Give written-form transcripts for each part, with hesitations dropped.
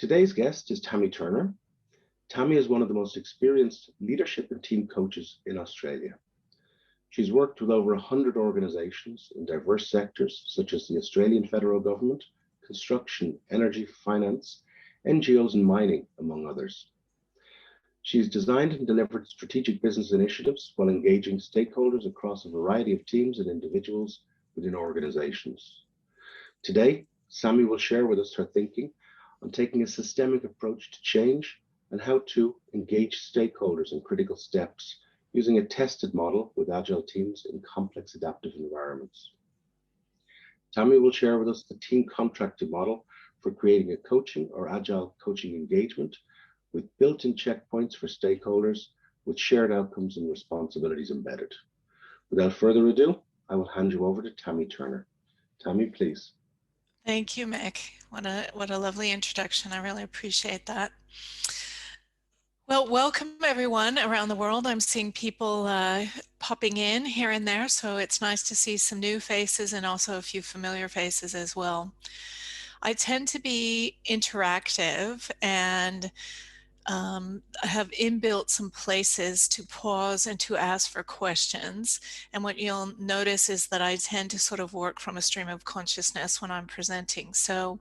Today's guest is Tammy Turner. Tammy is one of the most experienced leadership and team coaches in Australia. She's worked with over 100 organisations in diverse sectors such as the Australian federal government, construction, energy, finance, NGOs and mining, among others. She's designed and delivered strategic business initiatives while engaging stakeholders across a variety of teams and individuals within organisations. Today, Tammy will share with us her thinking on taking a systemic approach to change and how to engage stakeholders in critical steps using a tested model with agile teams in complex adaptive environments. Tammy will share with us the team contracting model for creating a coaching or agile coaching engagement with built-in checkpoints for stakeholders with shared outcomes and responsibilities embedded. Without further ado, I will hand you over to Tammy Turner. Tammy, please. Thank you, Mick. What a lovely introduction. I really appreciate that. Well, welcome everyone around the world. I'm seeing people popping in here and there, so it's nice to see some new faces and also a few familiar faces as well. I tend to be interactive and I have inbuilt some places to pause and to ask for questions. And what you'll notice is that I tend to sort of work from a stream of consciousness when I'm presenting. So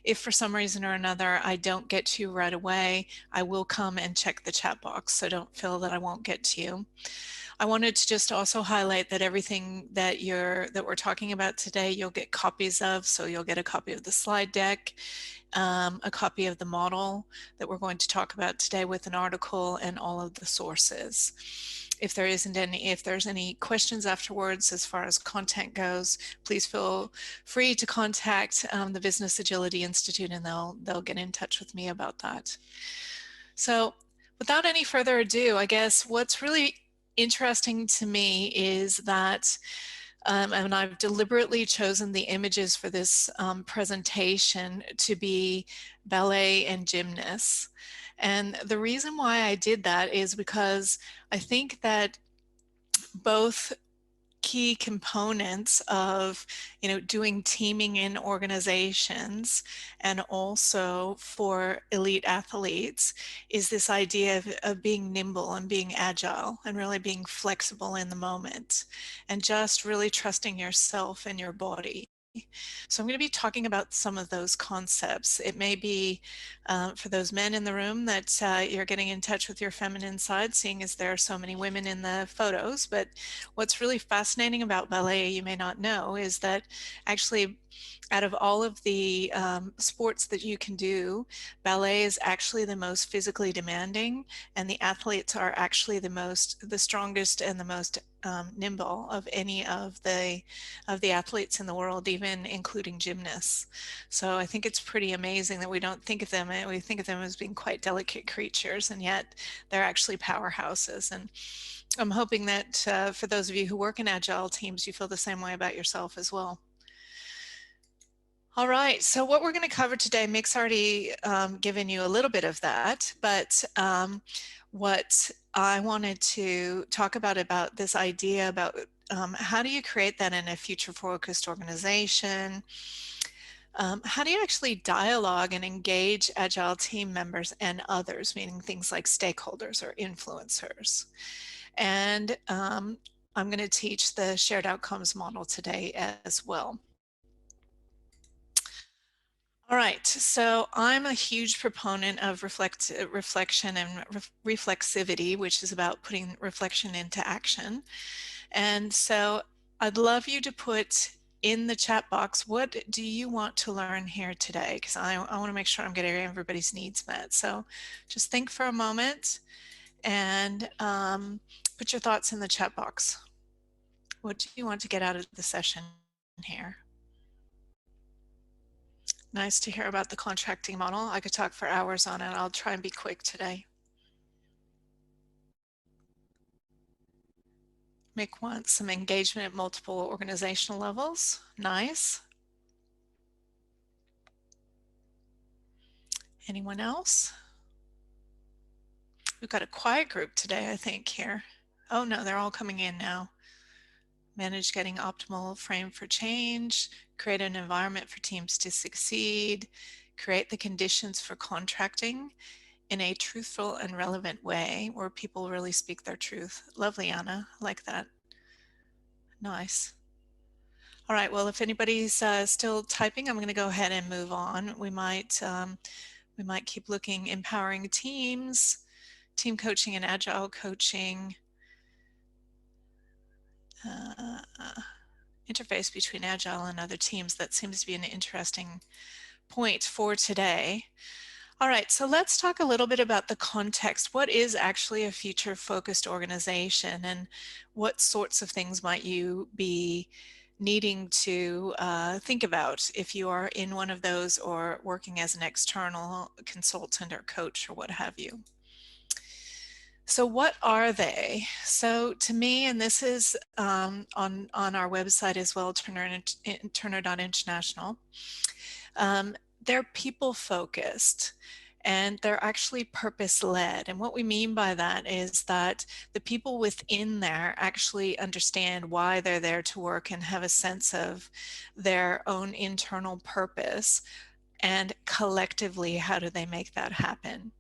if for some reason or another I don't get to you right away, I will come and check the chat box. So don't feel that I won't get to you. I wanted to just also highlight that everything that we're talking about today, you'll get copies of. So you'll get a copy of the slide deck, a copy of the model that we're going to talk about today with an article and all of the sources. If there's any questions afterwards as far as content goes, please feel free to contact the Business Agility Institute and they'll get in touch with me about that. So without any further ado, I guess what's really interesting to me is that and I've deliberately chosen the images for this presentation to be ballet and gymnasts. And the reason why I did that is because I think that both key components of doing teaming in organizations and also for elite athletes is this idea of being nimble and being agile and really being flexible in the moment and just really trusting yourself and your body. So I'm going to be talking about some of those concepts. It may be for those men in the room that you're getting in touch with your feminine side, seeing as there are so many women in the photos. But what's really fascinating about ballet, you may not know, is that actually out of all of the sports that you can do, ballet is actually the most physically demanding, and the athletes are actually the strongest and the most nimble of any of the athletes in the world, even including gymnasts. So I think it's pretty amazing that we don't think of them, we think of them as being quite delicate creatures, and yet they're actually powerhouses. And I'm hoping that for those of you who work in agile teams, you feel the same way about yourself as well. All right, so what we're going to cover today, Mick's already given you a little bit of that, but what I wanted to talk about this idea about how do you create that in a future-focused organization? How do you actually dialogue and engage agile team members and others, meaning things like stakeholders or influencers? And I'm going to teach the shared outcomes model today as well. All right, so I'm a huge proponent of reflection and reflexivity, which is about putting reflection into action. And so I'd love you to put in the chat box, what do you want to learn here today? Because I want to make sure I'm getting everybody's needs met. So just think for a moment and put your thoughts in the chat box. What do you want to get out of the session here? Nice to hear about the contracting model. I could talk for hours on it. I'll try and be quick today. Mick wants some engagement at multiple organizational levels. Nice. Anyone else? We've got a quiet group today, I think, here. Oh no, they're all coming in now. Manage getting optimal frame for change, create an environment for teams to succeed, create the conditions for contracting in a truthful and relevant way where people really speak their truth. Lovely, Anna. I like that. Nice. All right, well, if anybody's still typing, I'm going to go ahead and move on. We might keep looking. Empowering teams, team coaching and agile coaching, interface between agile and other teams. That seems to be an interesting point for today. All right, so let's talk a little bit about the context. What is actually a future-focused organization, and what sorts of things might you be needing to think about if you are in one of those or working as an external consultant or coach or what have you? So what are they? So to me, and this is on our website as well, Turner.international, they're people focused and they're actually purpose led. And what we mean by that is that the people within there actually understand why they're there to work and have a sense of their own internal purpose, and collectively, how do they make that happen?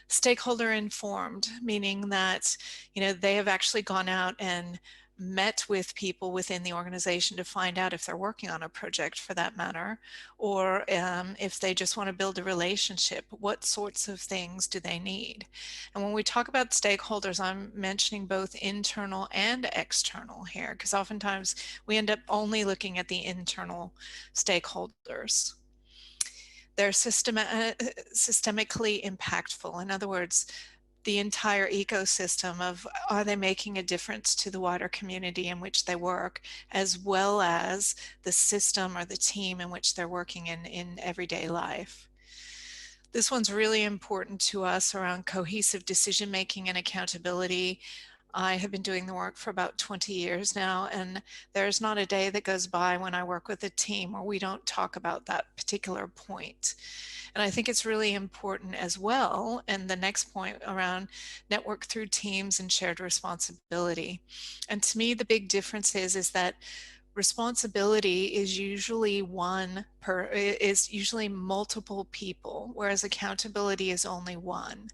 Stakeholder informed, meaning that, you know, they have actually gone out and met with people within the organization to find out if they're working on a project, for that matter, or if they just want to build a relationship, what sorts of things do they need? And when we talk about stakeholders, I'm mentioning both internal and external here, because oftentimes we end up only looking at the internal stakeholders. They're systemically impactful. In other words, the entire ecosystem of, are they making a difference to the wider community in which they work, as well as the system or the team in which they're working in everyday life. This one's really important to us around cohesive decision making and accountability. I have been doing the work for about 20 years now, and there's not a day that goes by when I work with a team where we don't talk about that particular point. And I think it's really important as well. And the next point around network through teams and shared responsibility. And to me, the big difference is that responsibility is usually multiple people, whereas accountability is only one.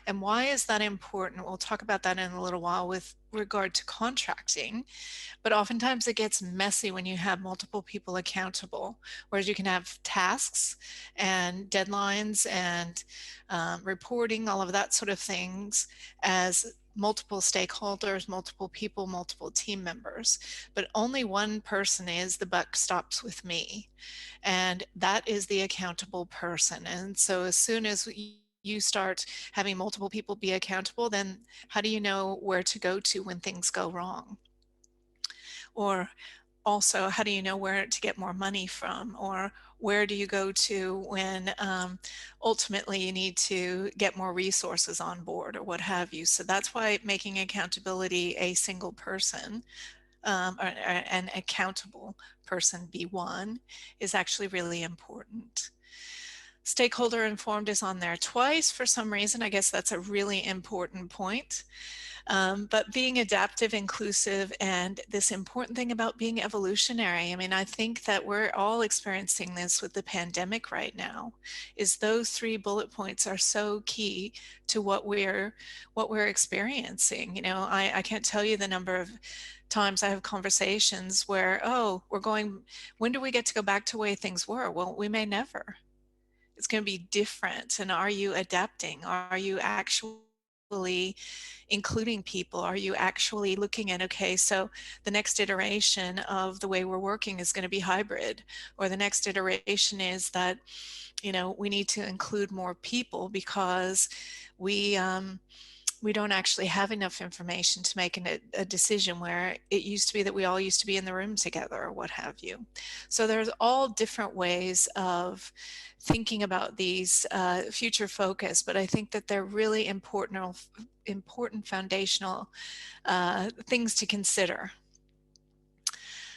And why is that important? We'll talk about that in a little while with regard to contracting, but oftentimes it gets messy when you have multiple people accountable, whereas you can have tasks and deadlines and reporting, all of that sort of things, as multiple stakeholders, multiple people, multiple team members, but only one person is the buck stops with me. And that is the accountable person. And so as soon as you start having multiple people be accountable, then how do you know where to go to when things go wrong? Or also, how do you know where to get more money from? Or where do you go to when ultimately you need to get more resources on board or what have you? So that's why making accountability a single person, or an accountable person be one, is actually really important. Stakeholder informed is on there twice for some reason. I guess that's a really important point. But being adaptive, inclusive, and this important thing about being evolutionary. I mean, I think that we're all experiencing this with the pandemic right now, is those 3 bullet points are so key to what we're experiencing. You know, I can't tell you the number of times I have conversations where, oh, when do we get to go back to the way things were? Well, we may never. It's going to be different. And are you adapting? Are you actually including people? Are you actually looking at, okay, so the next iteration of the way we're working is going to be hybrid, or the next iteration is that, you know, we need to include more people because we don't actually have enough information to make a decision, where it used to be that we all used to be in the room together or what have you. So there's all different ways of thinking about these future focus, but I think that they're really important foundational things to consider.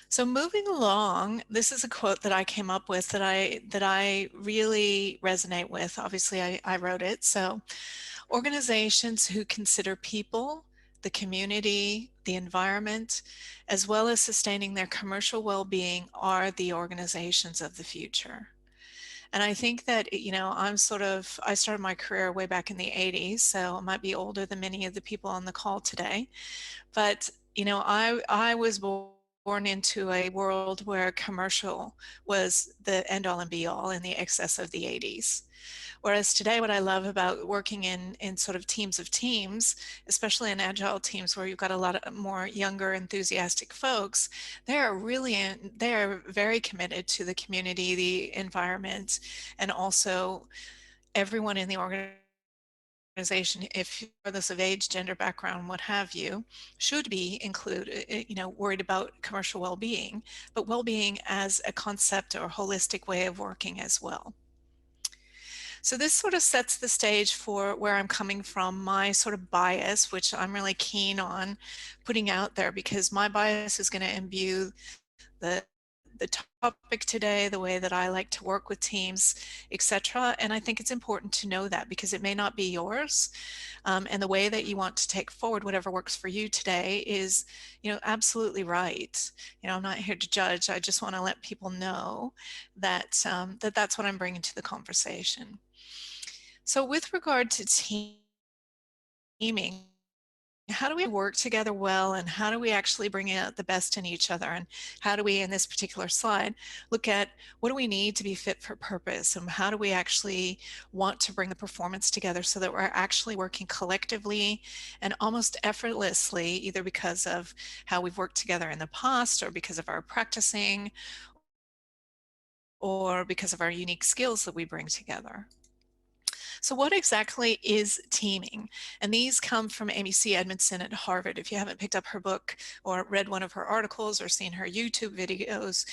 So moving along, this is a quote that I came up with that I really resonate with. Obviously, I wrote it. So, organizations who consider people, the community, the environment, as well as sustaining their commercial well-being are the organizations of the future. And I think that, I started my career way back in the 80s, so I might be older than many of the people on the call today. But, I was born into a world where commercial was the end all and be all in the excess of the 80s. Whereas today, what I love about working in sort of teams of teams, especially in agile teams where you've got a lot of more younger, enthusiastic folks, they are very committed to the community, the environment, and also everyone in the organization, if regardless of age, gender, background, what have you, should be included, worried about commercial well-being, but well-being as a concept or holistic way of working as well. So this sort of sets the stage for where I'm coming from, my sort of bias, which I'm really keen on putting out there, because my bias is going to imbue the topic today, the way that I like to work with teams, etc. And I think it's important to know that, because it may not be yours. And the way that you want to take forward whatever works for you today is, absolutely right. I'm not here to judge. I just want to let people know that, that's what I'm bringing to the conversation. So with regard to teaming, how do we work together well, and how do we actually bring out the best in each other? And how do we, in this particular slide, look at what do we need to be fit for purpose, and how do we actually want to bring the performance together so that we're actually working collectively and almost effortlessly, either because of how we've worked together in the past, or because of our practicing, or because of our unique skills that we bring together. So what exactly is teaming? And these come from Amy C. Edmondson at Harvard. If you haven't picked up her book or read one of her articles or seen her YouTube videos,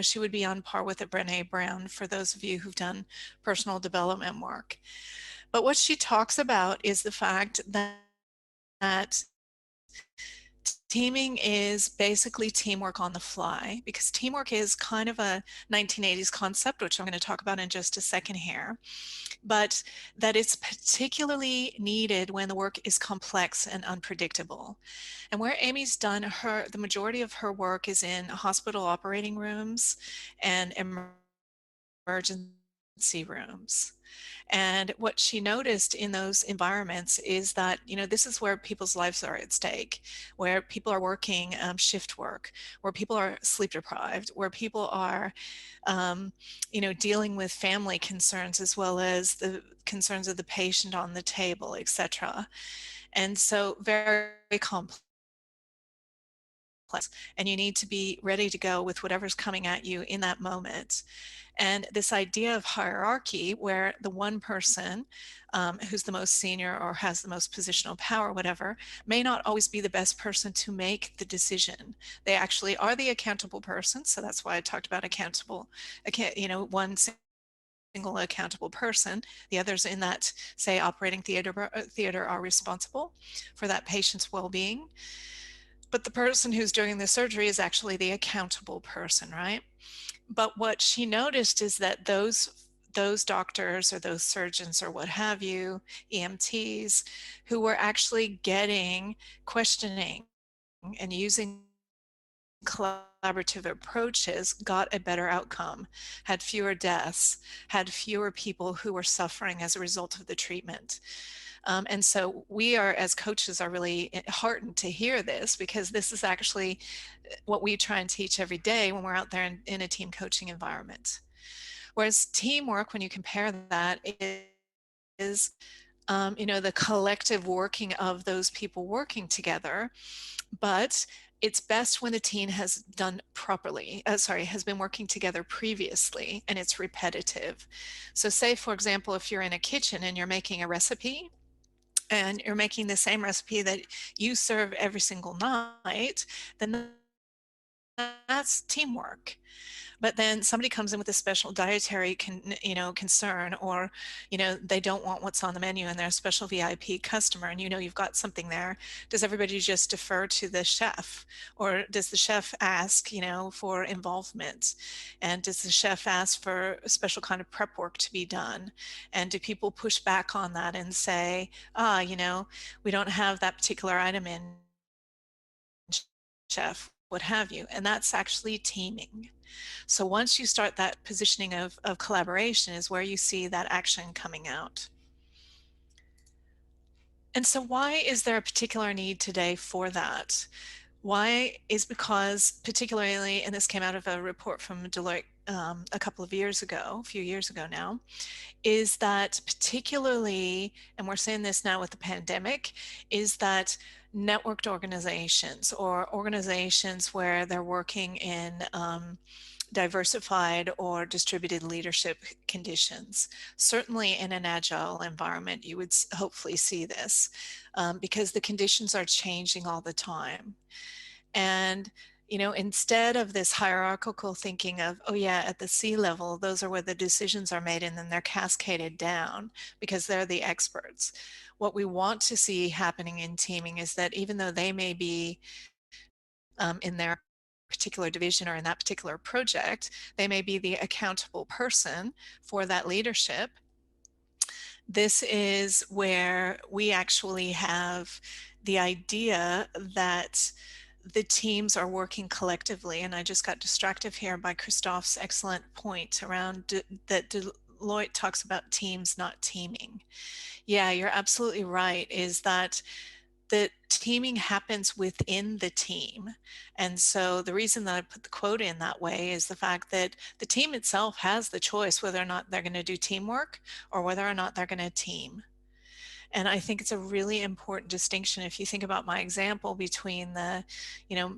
she would be on par with a Brené Brown for those of you who've done personal development work. But what she talks about is the fact that teaming is basically teamwork on the fly, because teamwork is kind of a 1980s concept, which I'm going to talk about in just a second here, but that it's particularly needed when the work is complex and unpredictable. And where Amy's done the majority of her work is in hospital operating rooms and emergency rooms. And what she noticed in those environments is that, this is where people's lives are at stake, where people are working shift work, where people are sleep deprived, where people are, dealing with family concerns as well as the concerns of the patient on the table, etc. And so very complex. And you need to be ready to go with whatever's coming at you in that moment. And this idea of hierarchy, where the one person who's the most senior or has the most positional power, whatever, may not always be the best person to make the decision. They actually are the accountable person. So that's why I talked about one single accountable person. The others in that, say, operating theater are responsible for that patient's well-being. But the person who's doing the surgery is actually the accountable person, right? But what she noticed is that those doctors or those surgeons or what have you, EMTs, who were actually getting questioning and using collaborative approaches got a better outcome, had fewer deaths, had fewer people who were suffering as a result of the treatment. And so we are, as coaches, are really heartened to hear this, because this is actually what we try and teach every day when we're out there in a team coaching environment. Whereas teamwork, when you compare that, is the collective working of those people working together. But it's best when the team has done properly, has been working together previously, and it's repetitive. So say, for example, if you're in a kitchen and you're making a recipe, and you're making the same recipe that you serve every single night, then that's teamwork. But then somebody comes in with a special dietary concern, or they don't want what's on the menu and they're a special VIP customer, and you've got something there. Does everybody just defer to the chef, or does the chef ask for involvement? And does the chef ask for a special kind of prep work to be done? And do people push back on that and say, we don't have that particular item in, chef, what have you, and that's actually teaming. So once you start that positioning of collaboration is where you see that action coming out. And so why is there a particular need today for that? Why is because particularly, and this came out of a report from Deloitte a couple of years ago, a few years ago now, is that particularly, and we're seeing this now with the pandemic, is that networked organizations or organizations where they're working in diversified or distributed leadership conditions. Certainly in an agile environment, you would hopefully see this because the conditions are changing all the time. And instead of this hierarchical thinking of, oh yeah, at the C level, those are where the decisions are made and then they're cascaded down because they're the experts. What we want to see happening in teaming is that even though they may be in their particular division or in that particular project, they may be the accountable person for that leadership. This is where we actually have the idea that the teams are working collectively. And I just got distracted here by Christophe's excellent point around that Deloitte talks about teams, not teaming. Yeah, you're absolutely right, is that the teaming happens within the team. And so the reason that I put the quote in that way is the fact that the team itself has the choice whether or not they're going to do teamwork or whether or not they're going to team. And I think it's a really important distinction if you think about my example between the,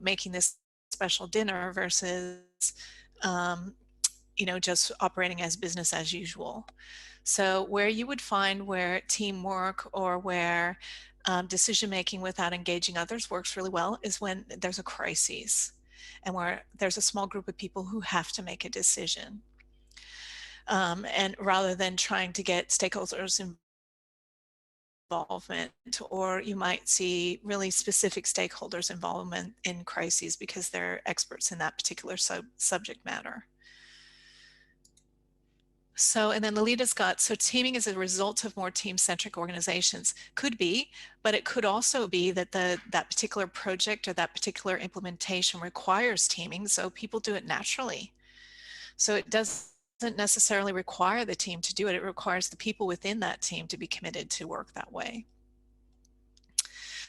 making this special dinner versus, um, just operating as business as usual. So where you would find where teamwork or where decision making without engaging others works really well is when there's a crisis and where there's a small group of people who have to make a decision. And rather than trying to get stakeholders involvement, or you might see really specific stakeholders involvement in crises because they're experts in that particular subject matter. So, and then Lolita's got, so teaming is a result of more team-centric organizations. Could be, but it could also be that that particular project or that particular implementation requires teaming, so people do it naturally. So it doesn't necessarily require the team to do it. It requires the people within that team to be committed to work that way.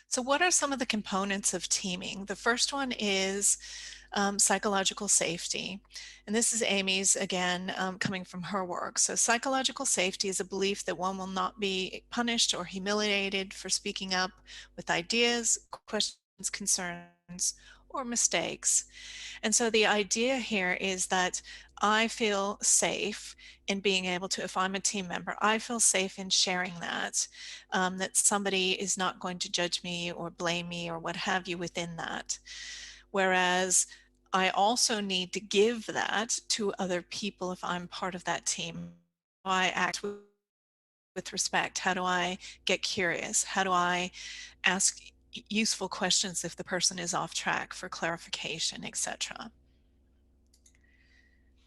So what are some of the components of teaming? The first one is psychological safety. And this is Amy's, again, coming from her work. So psychological safety is a belief that one will not be punished or humiliated for speaking up with ideas, questions, concerns, or mistakes. And so the idea here is that I feel safe in being able to, if I'm a team member, I feel safe in sharing that, that somebody is not going to judge me or blame me or what have you within that. Whereas I also need to give that to other people if I'm part of that team. How do I act with respect? How do I get curious? How do I ask useful questions if the person is off track for clarification, etc.?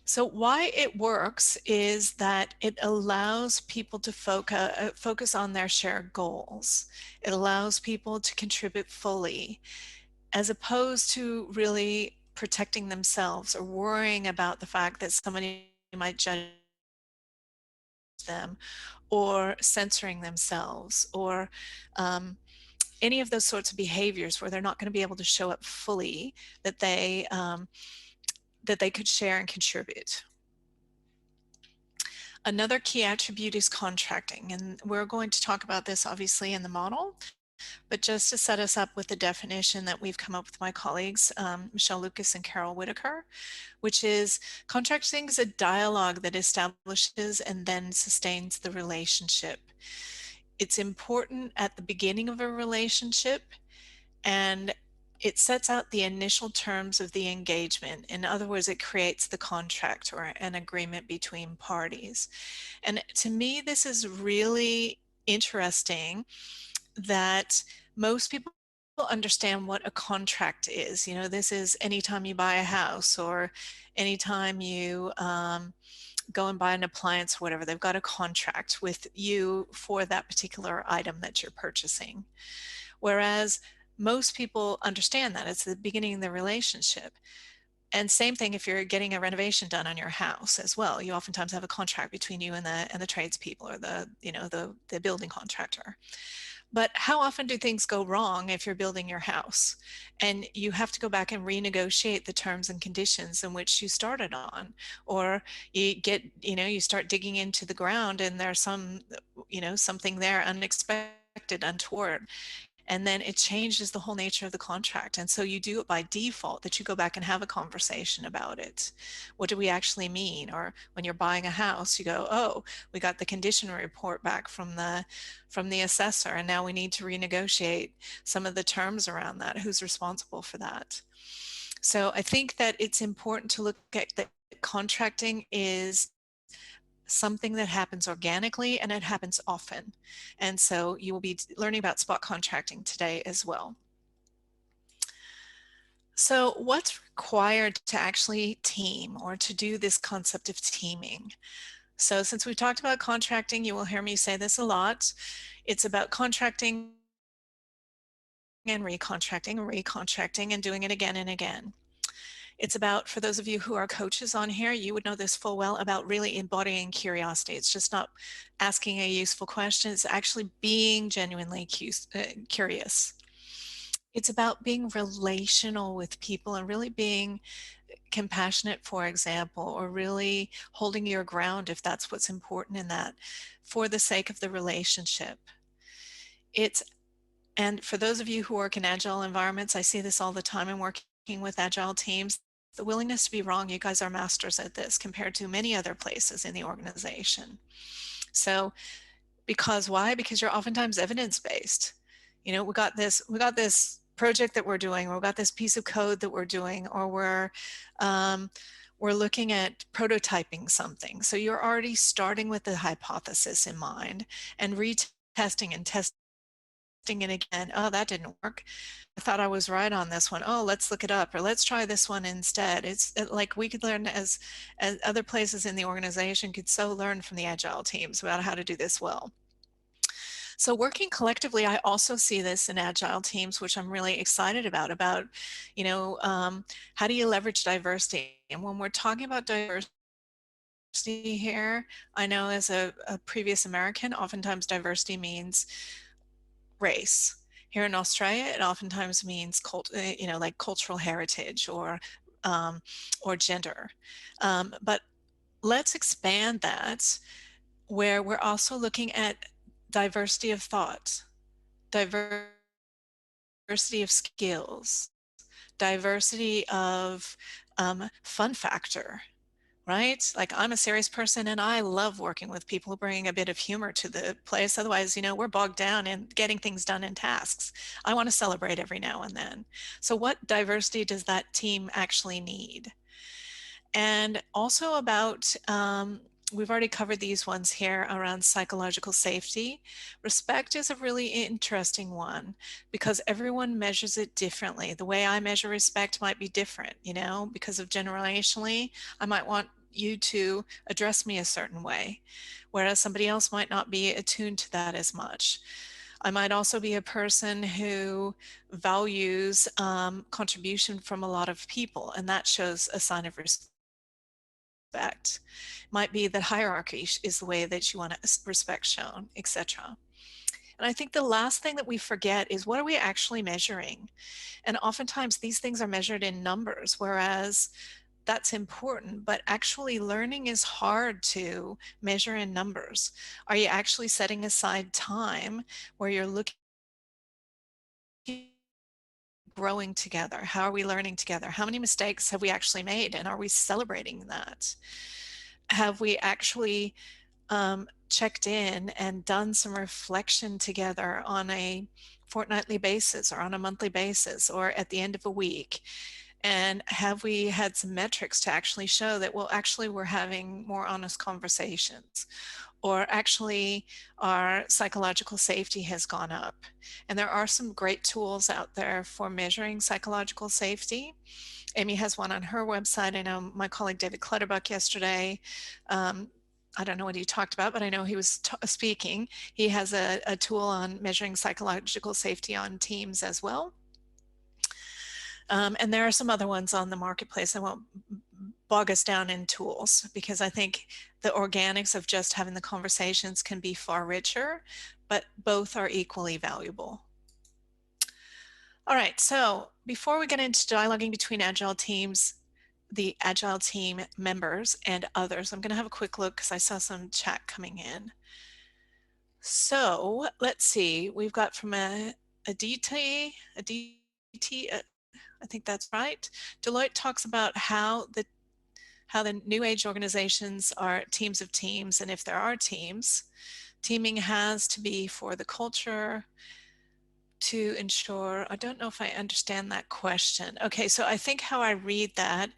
So why it works is that it allows people to focus on their shared goals. It allows people to contribute fully, as opposed to really protecting themselves or worrying about the fact that somebody might judge them or censoring themselves or any of those sorts of behaviors where they're not going to be able to show up fully that they could share and contribute. Another key attribute is contracting, and we're going to talk about this obviously in the model, but just to set us up with the definition that we've come up with my colleagues, Michelle Lucas and Carol Whitaker, which is contracting is a dialogue that establishes and then sustains the relationship. It's important at the beginning of a relationship, and it sets out the initial terms of the engagement. In other words, it creates the contract or an agreement between parties. And to me, this is really interesting that most people understand what a contract is. This is anytime you buy a house or anytime you go and buy an appliance or whatever, they've got a contract with you for that particular item that you're purchasing. Whereas Most people understand that it's the beginning of the relationship. And same thing if you're getting a renovation done on your house as well. You oftentimes have a contract between you and the tradespeople, or the building contractor. But how often do things go wrong if you're building your house and you have to go back and renegotiate the terms and conditions in which you started on? Or you start digging into the ground and there's something there unexpected, untoward, and then it changes the whole nature of the contract. And so you do it by default, that you go back and have a conversation about it. What do we actually mean? Or when you're buying a house, you go, oh, we got the condition report back from the assessor, and now we need to renegotiate some of the terms around that. Who's responsible for that? So I think that it's important to look at that contracting is something that happens organically, and it happens often. And so you will be learning about spot contracting today as well. So what's required to actually team, or to do this concept of teaming? So since we've talked about contracting, you will hear me say this a lot. It's about contracting and recontracting and doing it again and again. It's about, for those of you who are coaches on here, you would know this full well, about really embodying curiosity. It's just not asking a useful question, it's actually being genuinely curious. It's about being relational with people and really being compassionate, for example, or really holding your ground if that's what's important in that, for the sake of the relationship. And for those of you who work in agile environments, I see this all the time in working with agile teams. The willingness to be wrong, you guys are masters at this compared to many other places in the organization. So, because why? Because you're oftentimes evidence-based. We got this project that we're doing, or we got this piece of code that we're doing, or we're looking at prototyping something. So you're already starting with the hypothesis in mind and retesting and testing it again. Oh, that didn't work. I thought I was right on this one. Oh, let's look it up, or let's try this one instead. Like we could learn, as other places in the organization could so learn from the agile teams about how to do this well. So working collectively, I also see this in agile teams, which I'm really excited about, how do you leverage diversity? And when we're talking about diversity here, I know as a previous American, oftentimes diversity means race. Here in Australia, it oftentimes means like cultural heritage, or gender. But let's expand that, where we're also looking at diversity of thought, diversity of skills, diversity of fun factor, right? Like, I'm a serious person and I love working with people who bring a bit of humor to the place. Otherwise, we're bogged down in getting things done in tasks. I want to celebrate every now and then. So what diversity does that team actually need? And also about, we've already covered these ones here around psychological safety. Respect is a really interesting one because everyone measures it differently. The way I measure respect might be different, because of generationally, I might want you to address me a certain way, whereas somebody else might not be attuned to that as much. I might also be a person who values contribution from a lot of people, and that shows a sign of respect. Might be that hierarchy is the way that you want respect shown, etc. And I think the last thing that we forget is, what are we actually measuring? And oftentimes these things are measured in numbers, whereas that's important, but actually learning is hard to measure in numbers. Are you actually setting aside time where you're looking, growing together? How are we learning together? How many mistakes have we actually made, and are we celebrating that? Have we actually checked in and done some reflection together on a fortnightly basis, or on a monthly basis, or at the end of a week? And have we had some metrics to actually show that, well, actually we're having more honest conversations, or actually our psychological safety has gone up? And there are some great tools out there for measuring psychological safety. Amy has one on her website. I know my colleague David Clutterbuck yesterday, I don't know what he talked about, but I know he was speaking. He has a tool on measuring psychological safety on teams as well. And there are some other ones on the marketplace. I won't bog us down in tools, because I think the organics of just having the conversations can be far richer, but both are equally valuable. All right, so before we get into dialoguing between Agile teams, the Agile team members and others, I'm going to have a quick look because I saw some chat coming in. So let's see, we've got from a DT, I think that's right. Deloitte talks about how the new age organizations are teams of teams, and if there are teams, teaming has to be for the culture to ensure. I don't know if I understand that question. Okay, so I think how I read that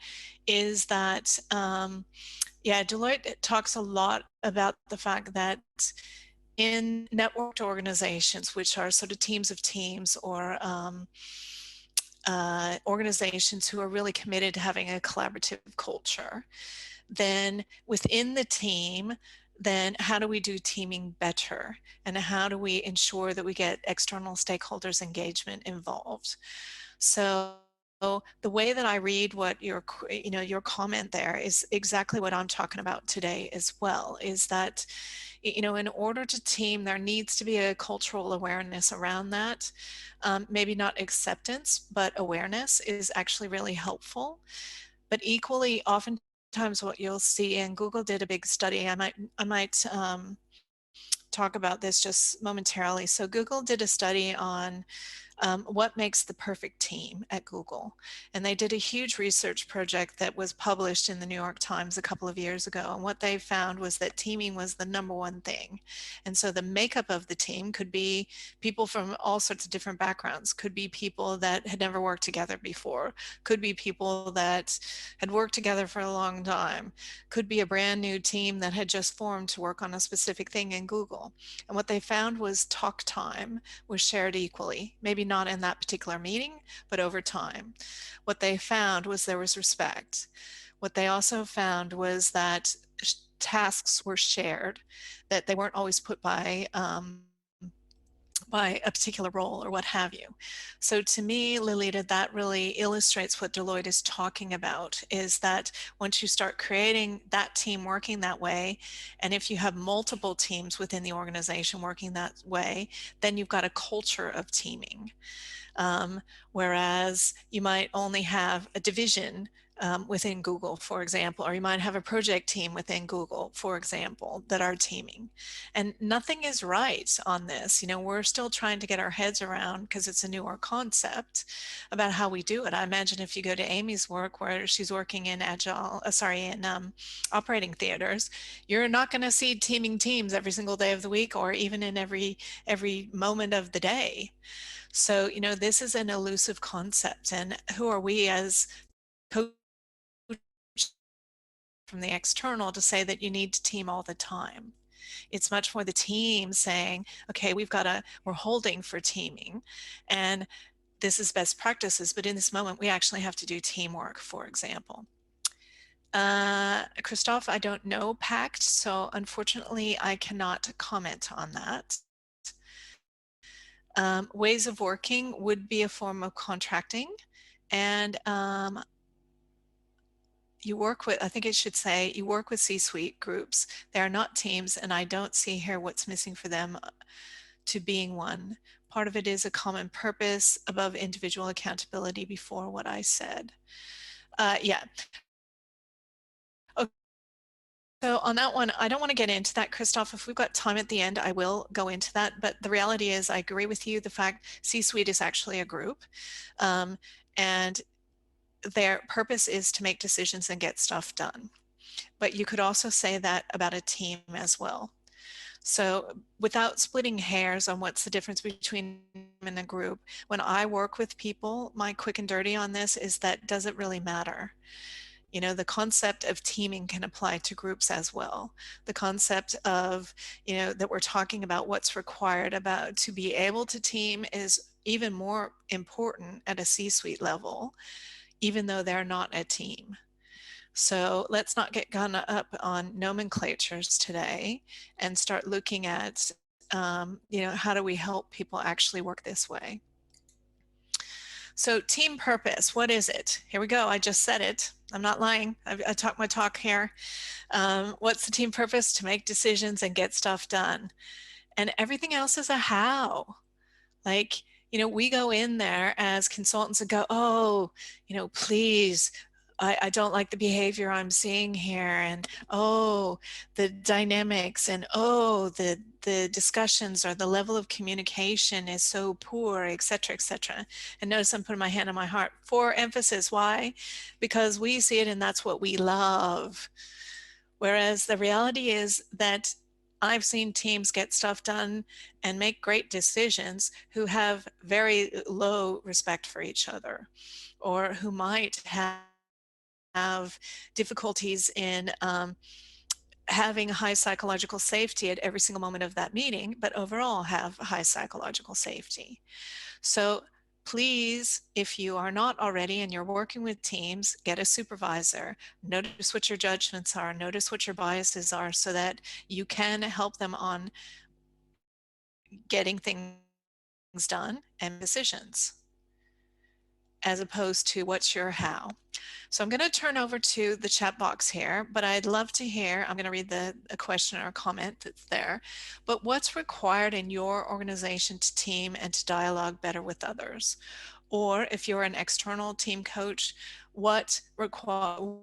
is that, yeah, Deloitte talks a lot about the fact that in networked organizations, which are sort of teams of teams, or organizations who are really committed to having a collaborative culture, then within the team, then how do we do teaming better? And how do we ensure that we get external stakeholders engagement involved? So the way that I read what your comment there is exactly what I'm talking about today as well, is that, in order to team, there needs to be a cultural awareness around that. Maybe not acceptance, but awareness is actually really helpful. But equally, oftentimes what you'll see, and Google did a big study, I might talk about this just momentarily. So Google did a study on what makes the perfect team at Google. And they did a huge research project that was published in the New York Times a couple of years ago. And what they found was that teaming was the #1 thing. And so the makeup of the team could be people from all sorts of different backgrounds, could be people that had never worked together before, could be people that had worked together for a long time, could be a brand new team that had just formed to work on a specific thing in Google. And what they found was talk time was shared equally, maybe not in that particular meeting, but over time. What they found was there was respect. What they also found was that tasks were shared, that they weren't always put by a particular role or what have you. So to me, Lilita, that really illustrates what Deloitte is talking about, is that once you start creating that team working that way, and if you have multiple teams within the organization working that way, then you've got a culture of teaming. Whereas you might only have a division within Google, for example, or you might have a project team within Google, for example, that are teaming. And nothing is right on this. We're still trying to get our heads around, because it's a newer concept, about how we do it. I imagine if you go to Amy's work, where she's working in operating theaters, you're not going to see teaming teams every single day of the week, or even in every moment of the day. So, this is an elusive concept, and who are we as coaches from the external to say that you need to team all the time? It's much more the team saying, okay, we're holding for teaming, and this is best practices, but in this moment, we actually have to do teamwork, for example. Christophe, I don't know PACT, so unfortunately, I cannot comment on that. Ways of working would be a form of contracting, and I think it should say, you work with C-suite groups. They are not teams, and I don't see here what's missing for them to being one. Part of it is a common purpose above individual accountability before what I said. Yeah. Okay. So on that one, I don't want to get into that, Christoph. If we've got time at the end, I will go into that. But the reality is, I agree with you. The fact C-suite is actually a group. And their purpose is to make decisions and get stuff done. But you could also say that about a team as well. So without splitting hairs on what's the difference between in a group, when I work with people, my quick and dirty on this is that does it really matter? The concept of teaming can apply to groups as well. The concept of, that we're talking about what's required about to be able to team is even more important at a C-suite level, even though they're not a team. So let's not get hung up on nomenclatures today and start looking at, how do we help people actually work this way? So team purpose, what is it? Here we go. I just said it. I'm not lying. I talk my talk here. What's the team purpose? To make decisions and get stuff done. And everything else is a how. Like, we go in there as consultants and go, oh, please, I don't like the behavior I'm seeing here. And, oh, the dynamics and, oh, the discussions or the level of communication is so poor, et cetera, et cetera. And notice I'm putting my hand on my heart for emphasis. Why? Because we see it and that's what we love. Whereas the reality is that I've seen teams get stuff done and make great decisions who have very low respect for each other, or who might have difficulties in having high psychological safety at every single moment of that meeting, but overall have high psychological safety. So please, if you are not already and you're working with teams, get a supervisor, notice what your judgments are, notice what your biases are so that you can help them on getting things done and decisions, as opposed to what's your how. So I'm going to turn over to the chat box here, but I'd love to hear, I'm going to read a question or a comment that's there, but what's required in your organization to team and to dialogue better with others? Or if you're an external team coach, what's required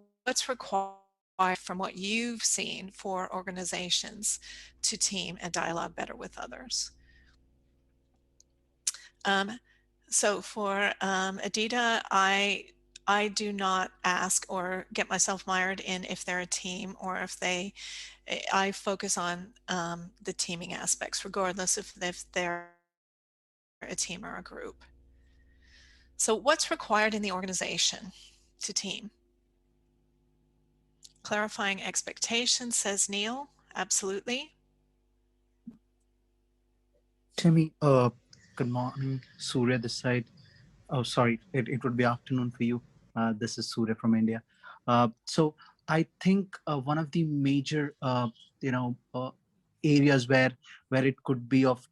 from what you've seen for organizations to team and dialogue better with others? Um, so for Adita, I do not ask or get myself mired in if they're a team or if I focus on the teaming aspects, regardless if they're a team or a group. So what's required in the organization to team? Clarifying expectations, says Neil. Absolutely. Timmy, good morning. Surya this side. Oh, sorry, it would be afternoon for you. This is Surya from India. So I think one of the major, areas where it could be of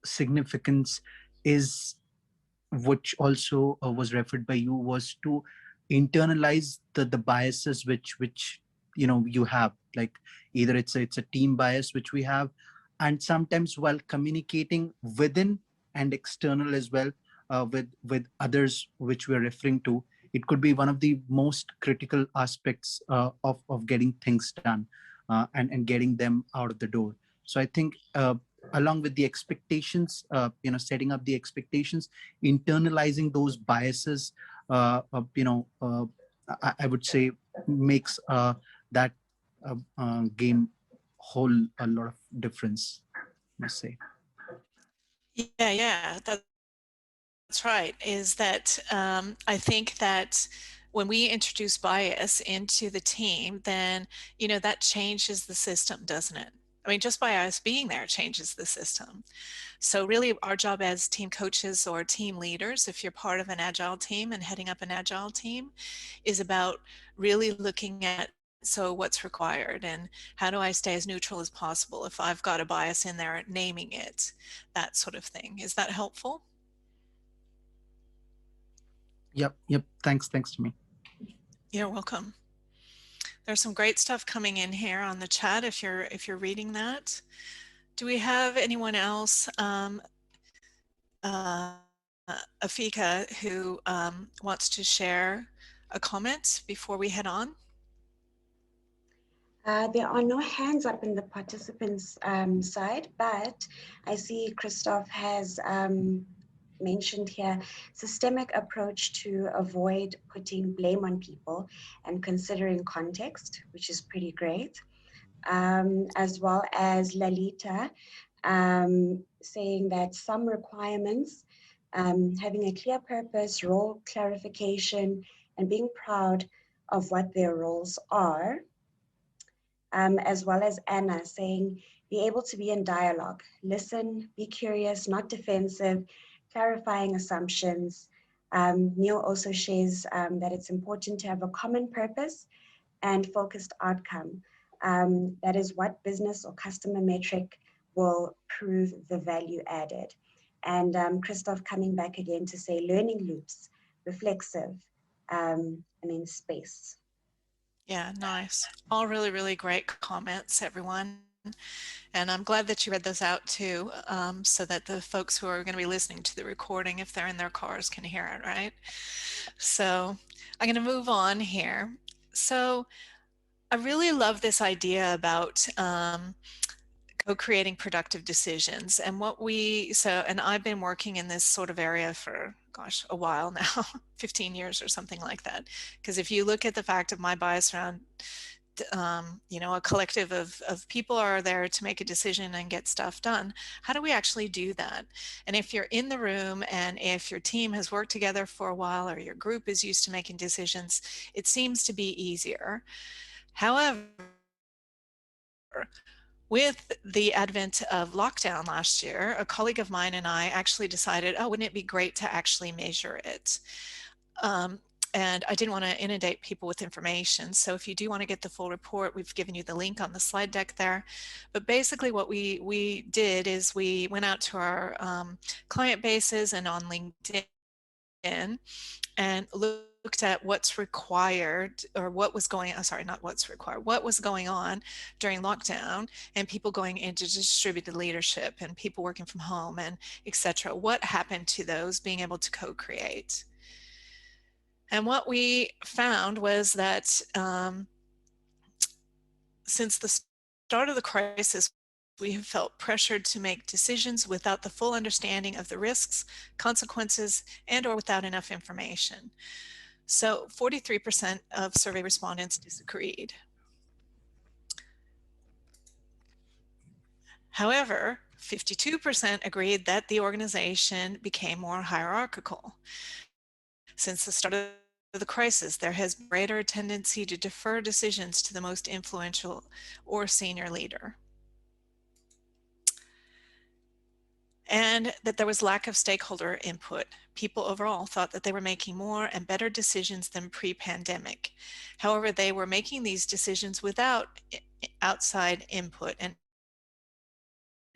significance is, which also was referred by you, was to internalize the biases which you have, like either it's a team bias which we have, and sometimes while communicating within and external as well, with others which we're referring to, it could be one of the most critical aspects of getting things done, and getting them out of the door. So I think, along with the expectations, setting up the expectations, internalizing those biases, I would say makes that game whole a lot of difference, I must say. Yeah, that's right. Is that I think that when we introduce bias into the team, then, that changes the system, doesn't it? I mean, just by us being there changes the system. So really our job as team coaches or team leaders, if you're part of an agile team and heading up an agile team, is about really looking at, so what's required and how do I stay as neutral as possible if I've got a bias in there, naming it, that sort of thing. Is that helpful? Yep, thanks to me. You're welcome. There's some great stuff coming in here on the chat if you're reading that. Do we have anyone else, Afika, who wants to share a comment before we head on? There are no hands up in the participants side, but I see Christoph has mentioned here systemic approach to avoid putting blame on people and considering context, which is pretty great. As well as Lalita saying that some requirements, having a clear purpose, role clarification, and being proud of what their roles are, as well as Anna saying, be able to be in dialogue, listen, be curious, not defensive, clarifying assumptions. Neil also shares that it's important to have a common purpose and focused outcome. That is what business or customer metric will prove the value added. And Christoph coming back again to say learning loops reflexive, and then space. Yeah, nice. All really, really great comments, everyone. And I'm glad that you read those out too, so that the folks who are going to be listening to the recording, if they're in their cars, can hear it, right? So I'm going to move on here. So I really love this idea about co-creating productive decisions. And and I've been working in this sort of area for, gosh, a while now, 15 years or something like that. Because if you look at the fact of my bias around, a collective of people are there to make a decision and get stuff done, how do we actually do that? And if you're in the room and if your team has worked together for a while or your group is used to making decisions, it seems to be easier. However, with the advent of lockdown last year, a colleague of mine and I actually decided, oh, wouldn't it be great to actually measure it? And I didn't want to inundate people with information. So if you do want to get the full report, we've given you the link on the slide deck there. But basically what we did is we went out to our client bases and on LinkedIn and looked at what's required, or what was going on, sorry, not what's required, what was going on during lockdown and people going into distributed leadership and people working from home and etc. What happened to those being able to co-create? And what we found was that since the start of the crisis, we have felt pressured to make decisions without the full understanding of the risks, consequences, and or without enough information. So 43% of survey respondents disagreed. However, 52% agreed that the organization became more hierarchical. Since the start of the crisis, there has been a greater tendency to defer decisions to the most influential or senior leader. And that there was lack of stakeholder input. People overall thought that they were making more and better decisions than pre-pandemic. However, they were making these decisions without outside input, and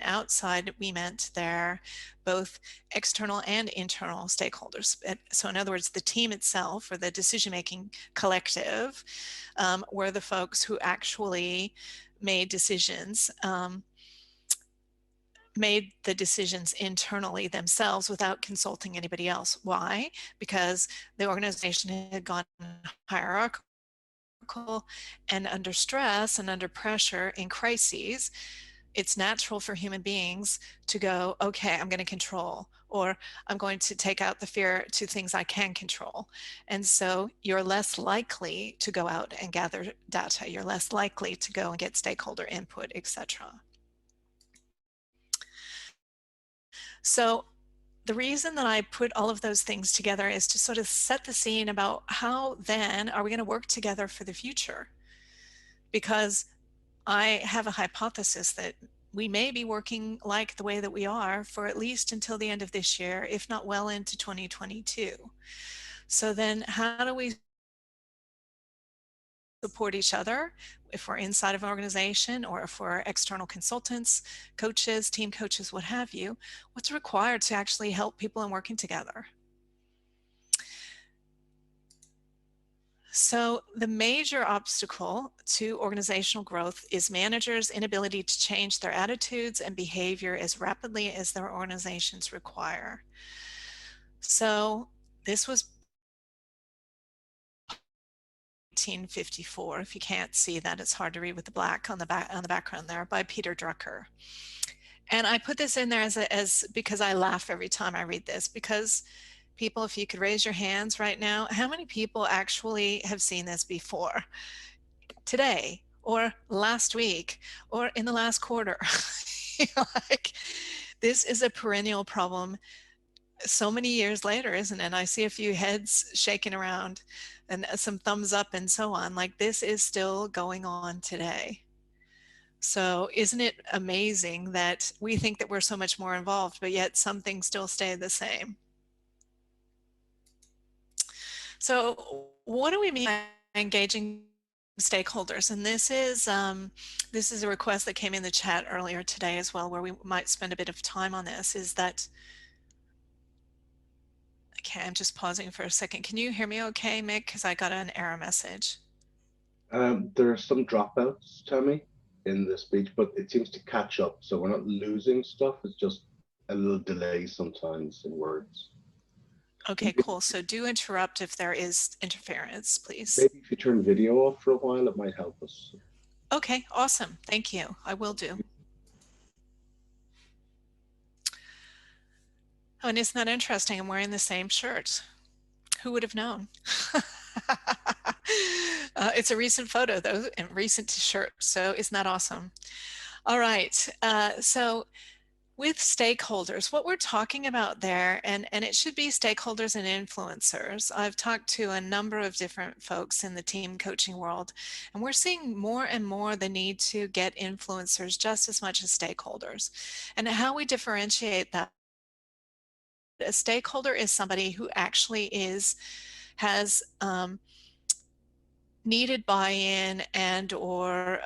outside we meant their both external and internal stakeholders. So in other words, the team itself, or the decision-making collective, were the folks who actually made decisions, made the decisions internally themselves without consulting anybody else. Why? Because the organization had gone hierarchical, and under stress and under pressure in crises, it's natural for human beings to go, okay, I'm going to control, or I'm going to take out the fear to things I can control. And so you're less likely to go out and gather data. You're less likely to go and get stakeholder input, etc. So the reason that I put all of those things together is to sort of set the scene about how then are we going to work together for the future? Because I have a hypothesis that we may be working like the way that we are for at least until the end of this year, if not well into 2022. So then how do we support each other if we're inside of an organization, or if we're external consultants, coaches, team coaches, what have you? What's required to actually help people in working together? So the major obstacle to organizational growth is managers' inability to change their attitudes and behavior as rapidly as their organizations require. So this was 1954. If you can't see that, it's hard to read with the black on the background there, by Peter Drucker. And I put this in there as because I laugh every time I read this, because people, if you could raise your hands right now, how many people actually have seen this before? Today, or last week, or in the last quarter? Like, this is a perennial problem so many years later, isn't it? And I see a few heads shaking around and some thumbs up and so on. Like, this is still going on today. So isn't it amazing that we think that we're so much more involved, but yet some things still stay the same? So what do we mean by engaging stakeholders? And this is a request that came in the chat earlier today as well, where we might spend a bit of time on this, is that Okay, I'm just pausing for a second. Can you hear me okay, Mick? Because I got an error message. There are some dropouts, Tammy, in the speech, but it seems to catch up. So we're not losing stuff. It's just a little delay sometimes in words. Okay, cool. So do interrupt if there is interference, please. Maybe if you turn video off for a while, it might help us. Okay, awesome. Thank you. I will do. Oh, and isn't that interesting? I'm wearing the same shirt. Who would have known? It's a recent photo, though, and recent shirt. So isn't that awesome? All right. So with stakeholders, what we're talking about there, and it should be stakeholders and influencers. I've talked to a number of different folks in the team coaching world, and we're seeing more and more the need to get influencers just as much as stakeholders. And how we differentiate that, a stakeholder is somebody who actually has needed buy-in and or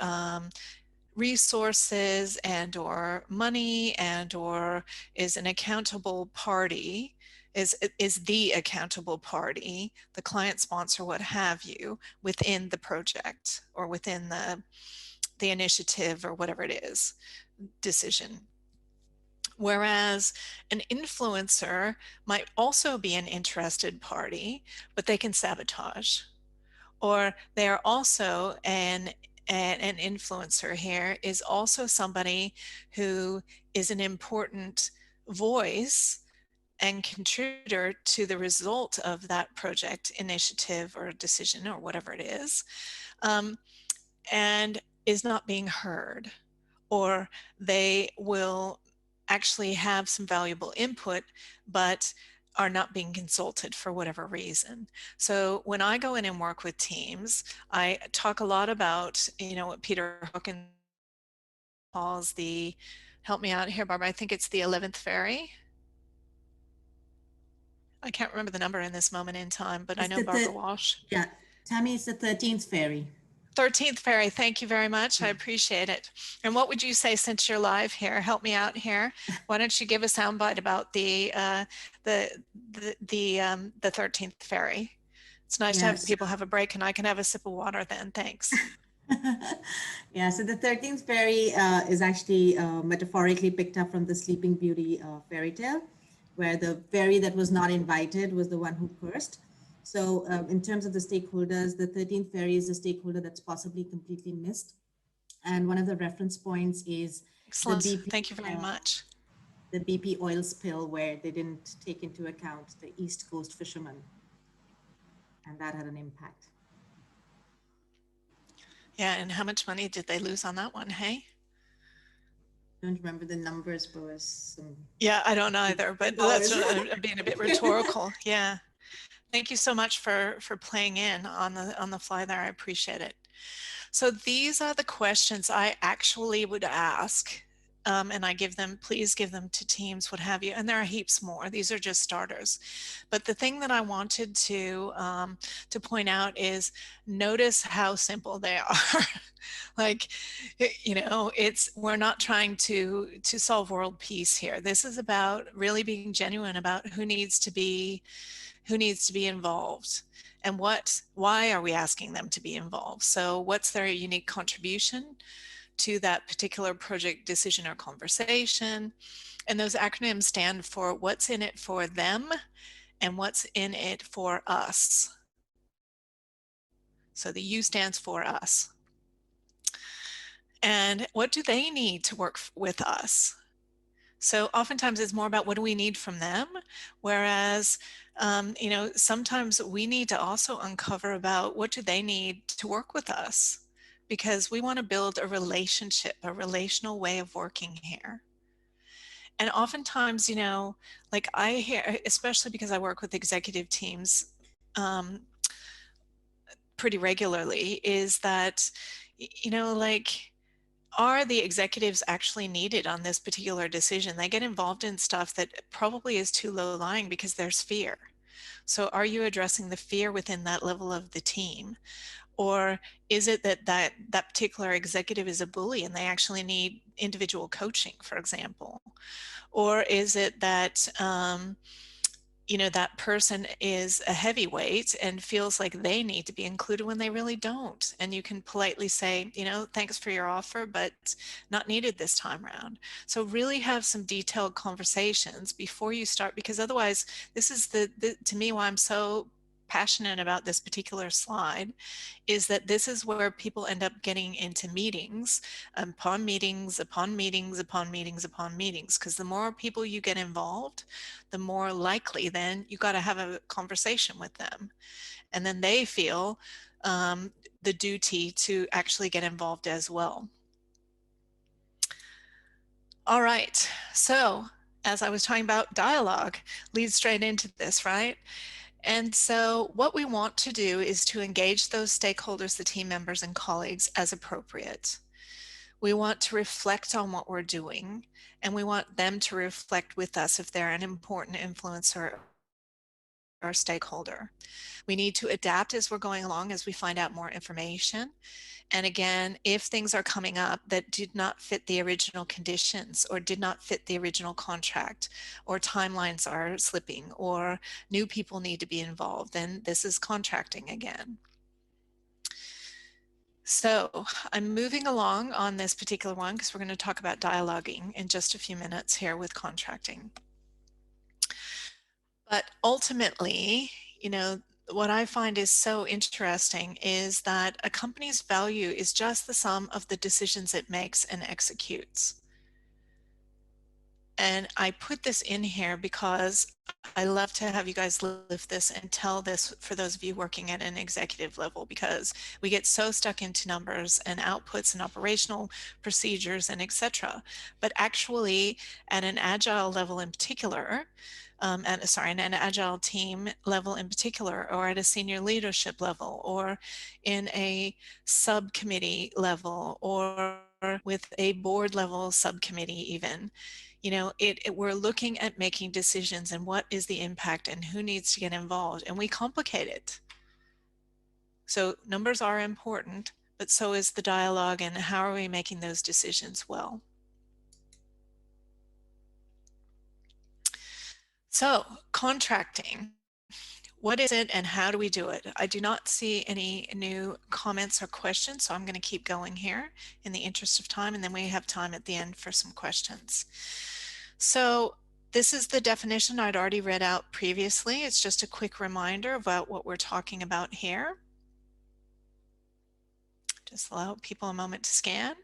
resources and or money and or is an accountable party, is the accountable party, the client sponsor, what have you, within the project or within the initiative or whatever it is, decision. Whereas an influencer might also be an interested party, but they can sabotage. Or they are also an influencer here is also somebody who is an important voice and contributor to the result of that project, initiative, or decision, or whatever it is, and is not being heard. Or they will actually have some valuable input, but are not being consulted for whatever reason. So when I go in and work with teams, I talk a lot about, what Peter Hawkins calls the, help me out here, Barbara, I think it's the 11th fairy. I can't remember the number in this moment in time, but I know Barbara Walsh. Yeah, Tammy, it's the 13th fairy. 13th fairy, thank you very much. I appreciate it. And what would you say, since you're live here? Help me out here. Why don't you give a soundbite about the 13th fairy? It's nice to have people have a break, and I can have a sip of water then. Thanks. Yeah, so the 13th fairy is actually metaphorically picked up from the Sleeping Beauty fairy tale, where the fairy that was not invited was the one who cursed. So in terms of the stakeholders, the 13th fairy is a stakeholder that's possibly completely missed. And one of the reference points is excellent. The BP, thank you very much. The BP oil spill, where they didn't take into account the East Coast fishermen. And that had an impact. Yeah, and how much money did they lose on that one, hey? I don't remember the numbers, but it was some... Yeah, I don't either, but that's being a bit rhetorical. Yeah. Thank you so much for playing in on the fly there. I appreciate it. So these are the questions I actually would ask, and I give them, please give them to teams, what have you. And there are heaps more. These are just starters. But the thing that I wanted to point out is notice how simple they are. Like, we're not trying to solve world peace here. This is about really being genuine about who needs to be involved and why are we asking them to be involved. So what's their unique contribution to that particular project, decision, or conversation. And those acronyms stand for what's in it for them and what's in it for us. So the U stands for us. And what do they need to work with us? So oftentimes it's more about what do we need from them, whereas sometimes we need to also uncover about what do they need to work with us, because we want to build a relationship, a relational way of working here. And oftentimes, like I hear, especially because I work with executive teams pretty regularly, is that, are the executives actually needed on this particular decision? They get involved in stuff that probably is too low lying because there's fear. So are you addressing the fear within that level of the team? Or is it that particular executive is a bully and they actually need individual coaching, for example? Or is it that you know, that person is a heavyweight and feels like they need to be included when they really don't. And you can politely say, you know, thanks for your offer, but not needed this time around. So really have some detailed conversations before you start, because otherwise, this is to me, why I'm so passionate about this particular slide, is that this is where people end up getting into meetings upon meetings upon meetings upon meetings upon meetings, because the more people you get involved, the more likely then you got to have a conversation with them, and then they feel the duty to actually get involved as well. All right, so as I was talking about, dialogue leads straight into this, right? And so what we want to do is to engage those stakeholders, the team members and colleagues as appropriate. We want to reflect on what we're doing, and we want them to reflect with us if they're an important influencer or stakeholder. We need to adapt as we're going along, as we find out more information. And again, if things are coming up that did not fit the original conditions or did not fit the original contract, or timelines are slipping, or new people need to be involved, then this is contracting again. So I'm moving along on this particular one because we're going to talk about dialoguing in just a few minutes here with contracting. But ultimately, you know, what I find is so interesting is that a company's value is just the sum of the decisions it makes and executes. And I put this in here because I love to have you guys lift this and tell this for those of you working at an executive level, because we get so stuck into numbers and outputs and operational procedures and etc. But actually at an agile level in particular, an agile team level in particular, or at a senior leadership level, or in a subcommittee level, or with a board level subcommittee even, you know, we're looking at making decisions and what is the impact and who needs to get involved, and we complicate it. So numbers are important, but so is the dialogue, and how are we making those decisions well. So contracting, what is it and how do we do it? I do not see any new comments or questions, so I'm going to keep going here in the interest of time, and then we have time at the end for some questions. So this is the definition I'd already read out previously. It's just a quick reminder about what we're talking about here. Just allow people a moment to scan.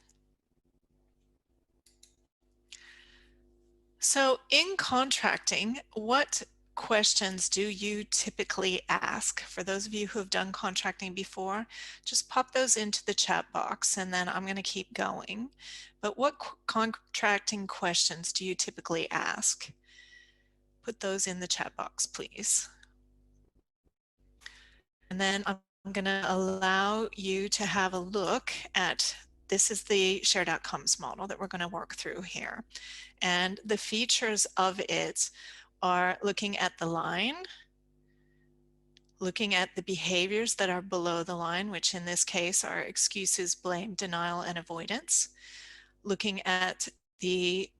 So in contracting, what questions do you typically ask? For those of you who have done contracting before, just pop those into the chat box, and then I'm going to keep going. But what contracting questions do you typically ask? Put those in the chat box, please. And then I'm going to allow you to have a look at, this is the shared outcomes model that we're going to work through here. And the features of it are looking at the line, looking at the behaviors that are below the line, which in this case are excuses, blame, denial, and avoidance, looking at the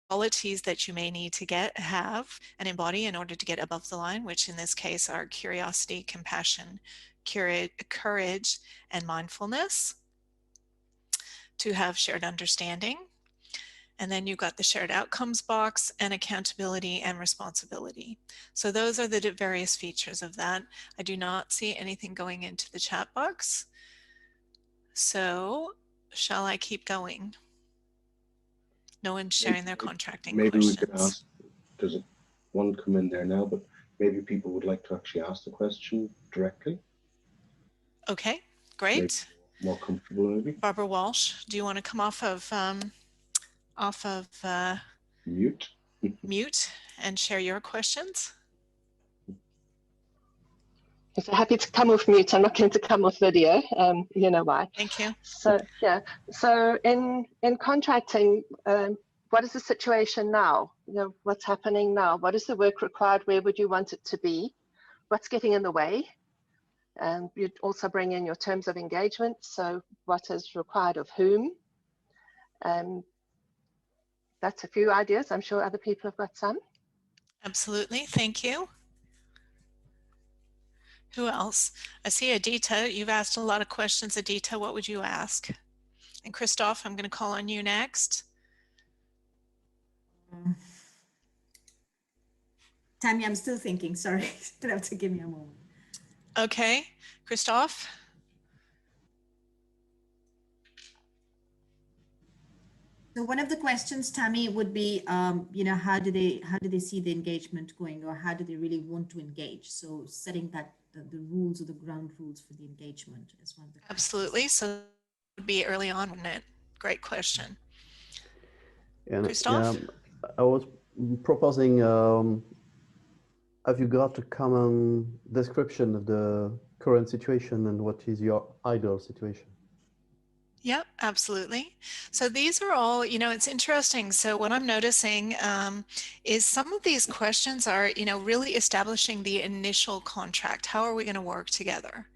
qualities that you may need to have and embody in order to get above the line, which in this case are curiosity, compassion, courage, and mindfulness, to have shared understanding. And then you've got the shared outcomes box and accountability and responsibility. So those are the various features of that. I do not see anything going into the chat box. So shall I keep going? No one's sharing their contracting maybe questions. We could ask, there's one come in there now, but maybe people would like to actually ask the question directly. Okay, great. Maybe more comfortable, maybe. Barbara Walsh, do you want to come off of mute and share your questions? So happy to come off mute. I'm not going to come off video. You know why. Thank you. So yeah. So in contracting, what is the situation now? You know, what's happening now? What is the work required? Where would you want it to be? What's getting in the way? And you'd also bring in your terms of engagement. So what is required of whom? That's a few ideas. I'm sure other people have got some. Absolutely. Thank you. Who else? I see Adita. You've asked a lot of questions. Adita, what would you ask? And Christoph, I'm going to call on you next. Tammy, I'm still thinking. Sorry, you'll have to give me a moment. Okay, Christoph. So one of the questions, Tammy, would be, how do they see the engagement going, or how do they really want to engage? So setting that the rules or the ground rules for the engagement is one of the questions. Absolutely. So it would be early on, wouldn't it? Great question. And Christoph? I was proposing, have you got a common description of the current situation and what is your ideal situation? Yep, absolutely. So these are all, it's interesting. So what I'm noticing is some of these questions are, really establishing the initial contract. How are we going to work together?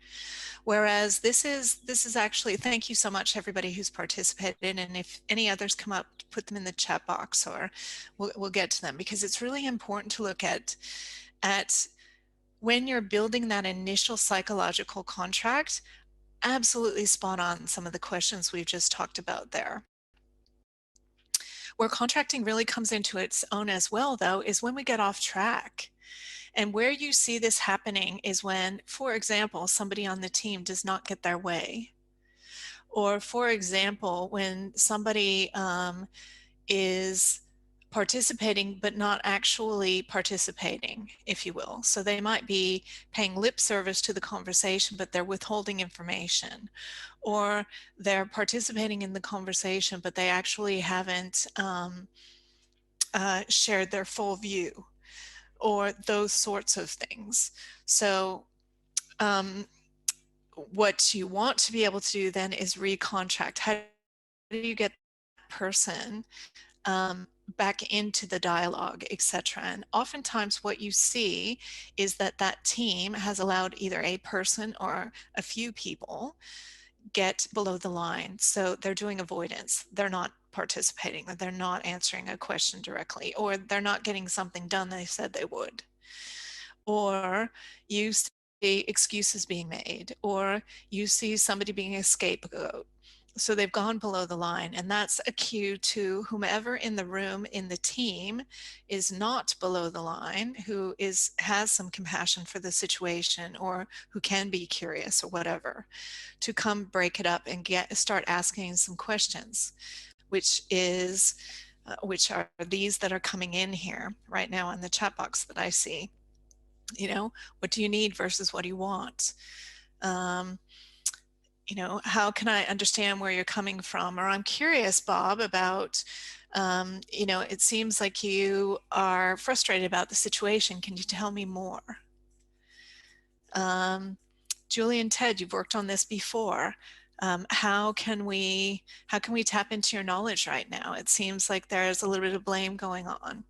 Whereas this is actually, thank you so much, everybody who's participated. And if any others come up, put them in the chat box, or we'll get to them, because it's really important to look at when you're building that initial psychological contract. Absolutely spot on some of the questions we've just talked about there. Where contracting really comes into its own as well, though, is when we get off track. And where you see this happening is when, for example, somebody on the team does not get their way. Or, for example, when somebody is participating but not actually participating, if you will. So they might be paying lip service to the conversation, but they're withholding information. Or they're participating in the conversation, but they actually haven't shared their full view, or those sorts of things. So what you want to be able to do then is recontract. How do you get that person back into the dialogue, etc.? And oftentimes what you see is that that team has allowed either a person or a few people get below the line. So they're doing avoidance. They're not participating, or they're not answering a question directly, or they're not getting something done they said they would. Or you see excuses being made, or you see somebody being a scapegoat. So they've gone below the line, and that's a cue to whomever in the room, in the team, is not below the line, who has some compassion for the situation, or who can be curious or whatever, to come break it up and start asking some questions, which are these that are coming in here right now in the chat box that I see. What do you need versus what do you want? How can I understand where you're coming from? Or I'm curious, Bob, about, it seems like you are frustrated about the situation. Can you tell me more? Julie and Ted, you've worked on this before. How can we tap into your knowledge right now? It seems like there's a little bit of blame going on.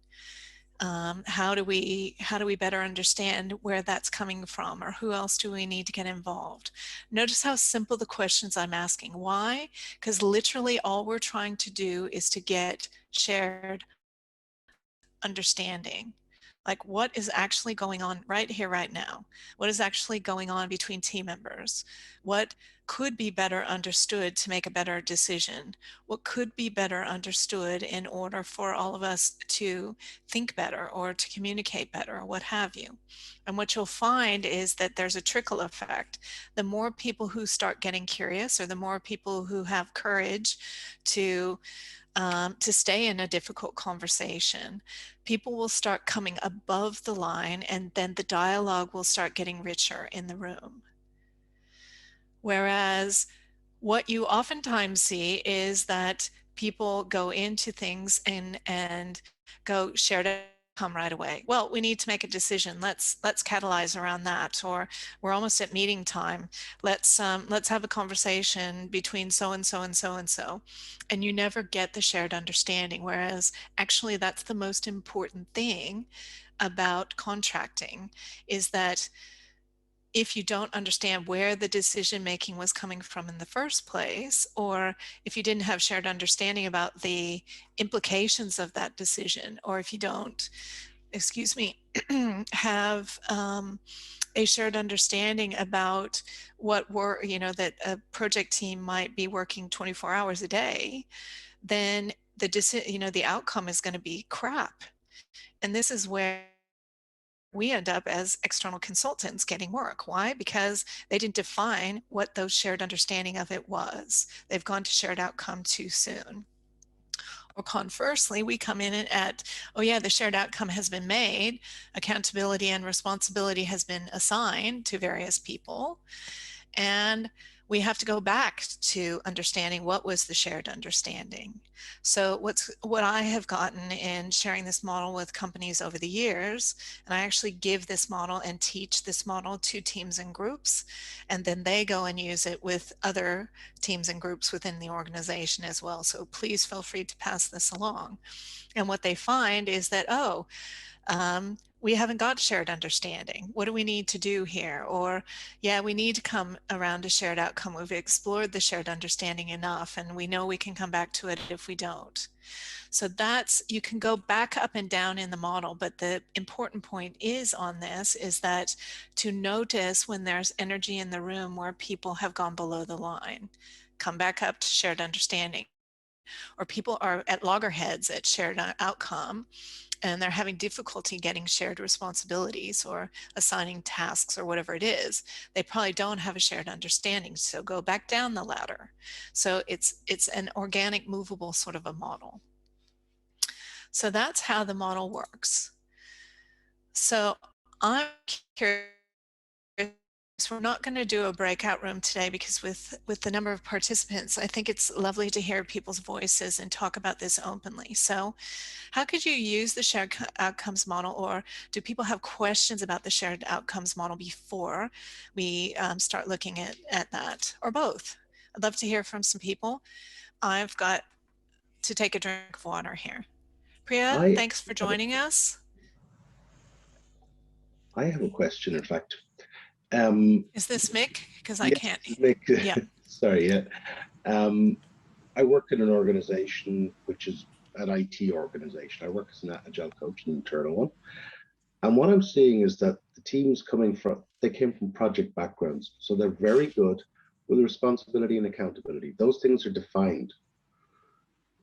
How do we better understand where that's coming from, or who else do we need to get involved? Notice how simple the questions I'm asking. Why? Because literally all we're trying to do is to get shared understanding. Like, what is actually going on right here, right now? What is actually going on between team members? What could be better understood to make a better decision? What could be better understood in order for all of us to think better, or to communicate better, or what have you? And what you'll find is that there's a trickle effect. The more people who start getting curious, or the more people who have courage to stay in a difficult conversation, people will start coming above the line, and then the dialogue will start getting richer in the room. Whereas what you oftentimes see is that people go into things and go shared outcome right away. Well, we need to make a decision. Let's catalyze around that. Or we're almost at meeting time. Let's have a conversation between so and so and so and so. And you never get the shared understanding. Whereas actually that's the most important thing about contracting, is that if you don't understand where the decision making was coming from in the first place, or if you didn't have shared understanding about the implications of that decision, or if you don't excuse me, have a shared understanding about what work, that a project team might be working 24 hours a day, then the outcome is going to be crap. And this is where we end up as external consultants getting work. Why? Because they didn't define what those shared understanding of it was. They've gone to shared outcome too soon. Or conversely, we come in at, oh yeah, the shared outcome has been made, accountability and responsibility has been assigned to various people, and we have to go back to understanding what was the shared understanding. So what I have gotten in sharing this model with companies over the years, and I actually give this model and teach this model to teams and groups, and then they go and use it with other teams and groups within the organization as well. So please feel free to pass this along. And what they find is that, we haven't got shared understanding. What do we need to do here? Or, yeah, we need to come around to shared outcome. We've explored the shared understanding enough, and we know we can come back to it if we don't. So you can go back up and down in the model, but the important point is on this is that to notice when there's energy in the room where people have gone below the line, come back up to shared understanding. Or people are at loggerheads at shared outcome, and they're having difficulty getting shared responsibilities or assigning tasks or whatever it is. They probably don't have a shared understanding. So go back down the ladder. So it's an organic, movable sort of a model. So that's how the model works. So I'm curious, we're not going to do a breakout room today because with the number of participants, I think it's lovely to hear people's voices and talk about this openly. So how could you use the shared outcomes model, or do people have questions about the shared outcomes model before we start looking at that, or both? I'd love to hear from some people. I've got to take a drink of water here. Priya, thanks for joining us. I have a question, in fact. Is this Mick? Because I yes, can't. Mick. Yeah. Sorry. Yeah. I work in an organization which is an IT organization. I work as an Agile Coach, an internal one. And what I'm seeing is that the teams they came from project backgrounds. So they're very good with responsibility and accountability. Those things are defined.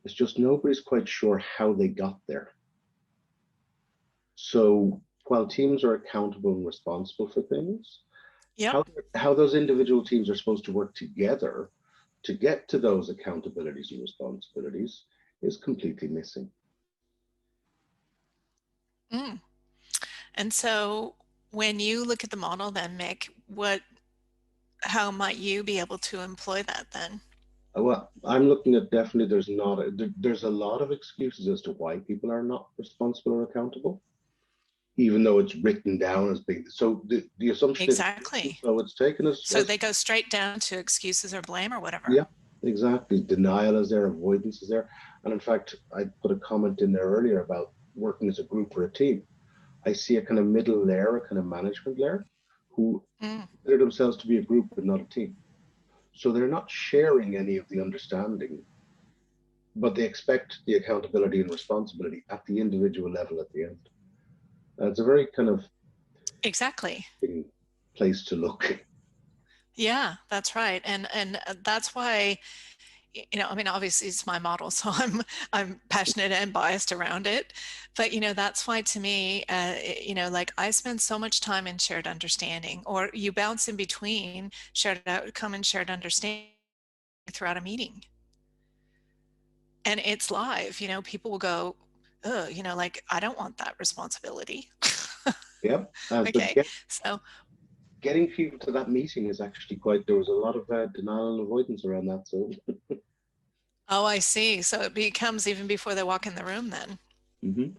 It's just nobody's quite sure how they got there. So while teams are accountable and responsible for things, yep. how those individual teams are supposed to work together to get to those accountabilities and responsibilities is completely missing. Mm. And so when you look at the model then, Mick, how might you be able to employ that then? Well, I'm looking at definitely there's a lot of excuses as to why people are not responsible or accountable, even though it's written down as being. So the assumption exactly. is, so it's taken us. So they go straight down to excuses or blame or whatever. Yeah, exactly. Denial is there, avoidance is there. And in fact, I put a comment in there earlier about working as a group or a team. I see a kind of middle layer, a kind of management layer, who consider themselves to be a group but not a team. So they're not sharing any of the understanding, but they expect the accountability and responsibility at the individual level at the end. It's a very kind of exactly place to look. Yeah, that's right. And that's why, I mean, obviously it's my model, so I'm passionate and biased around it. But, that's why to me, like I spend so much time in shared understanding, or you bounce in between shared outcome and shared understanding throughout a meeting. And it's live, people will go, oh, like, I don't want that responsibility. Yep. Okay, so getting people to that meeting is actually there was a lot of denial and avoidance around that. So. Oh, I see. So it becomes even before they walk in the room then. Mm-hmm.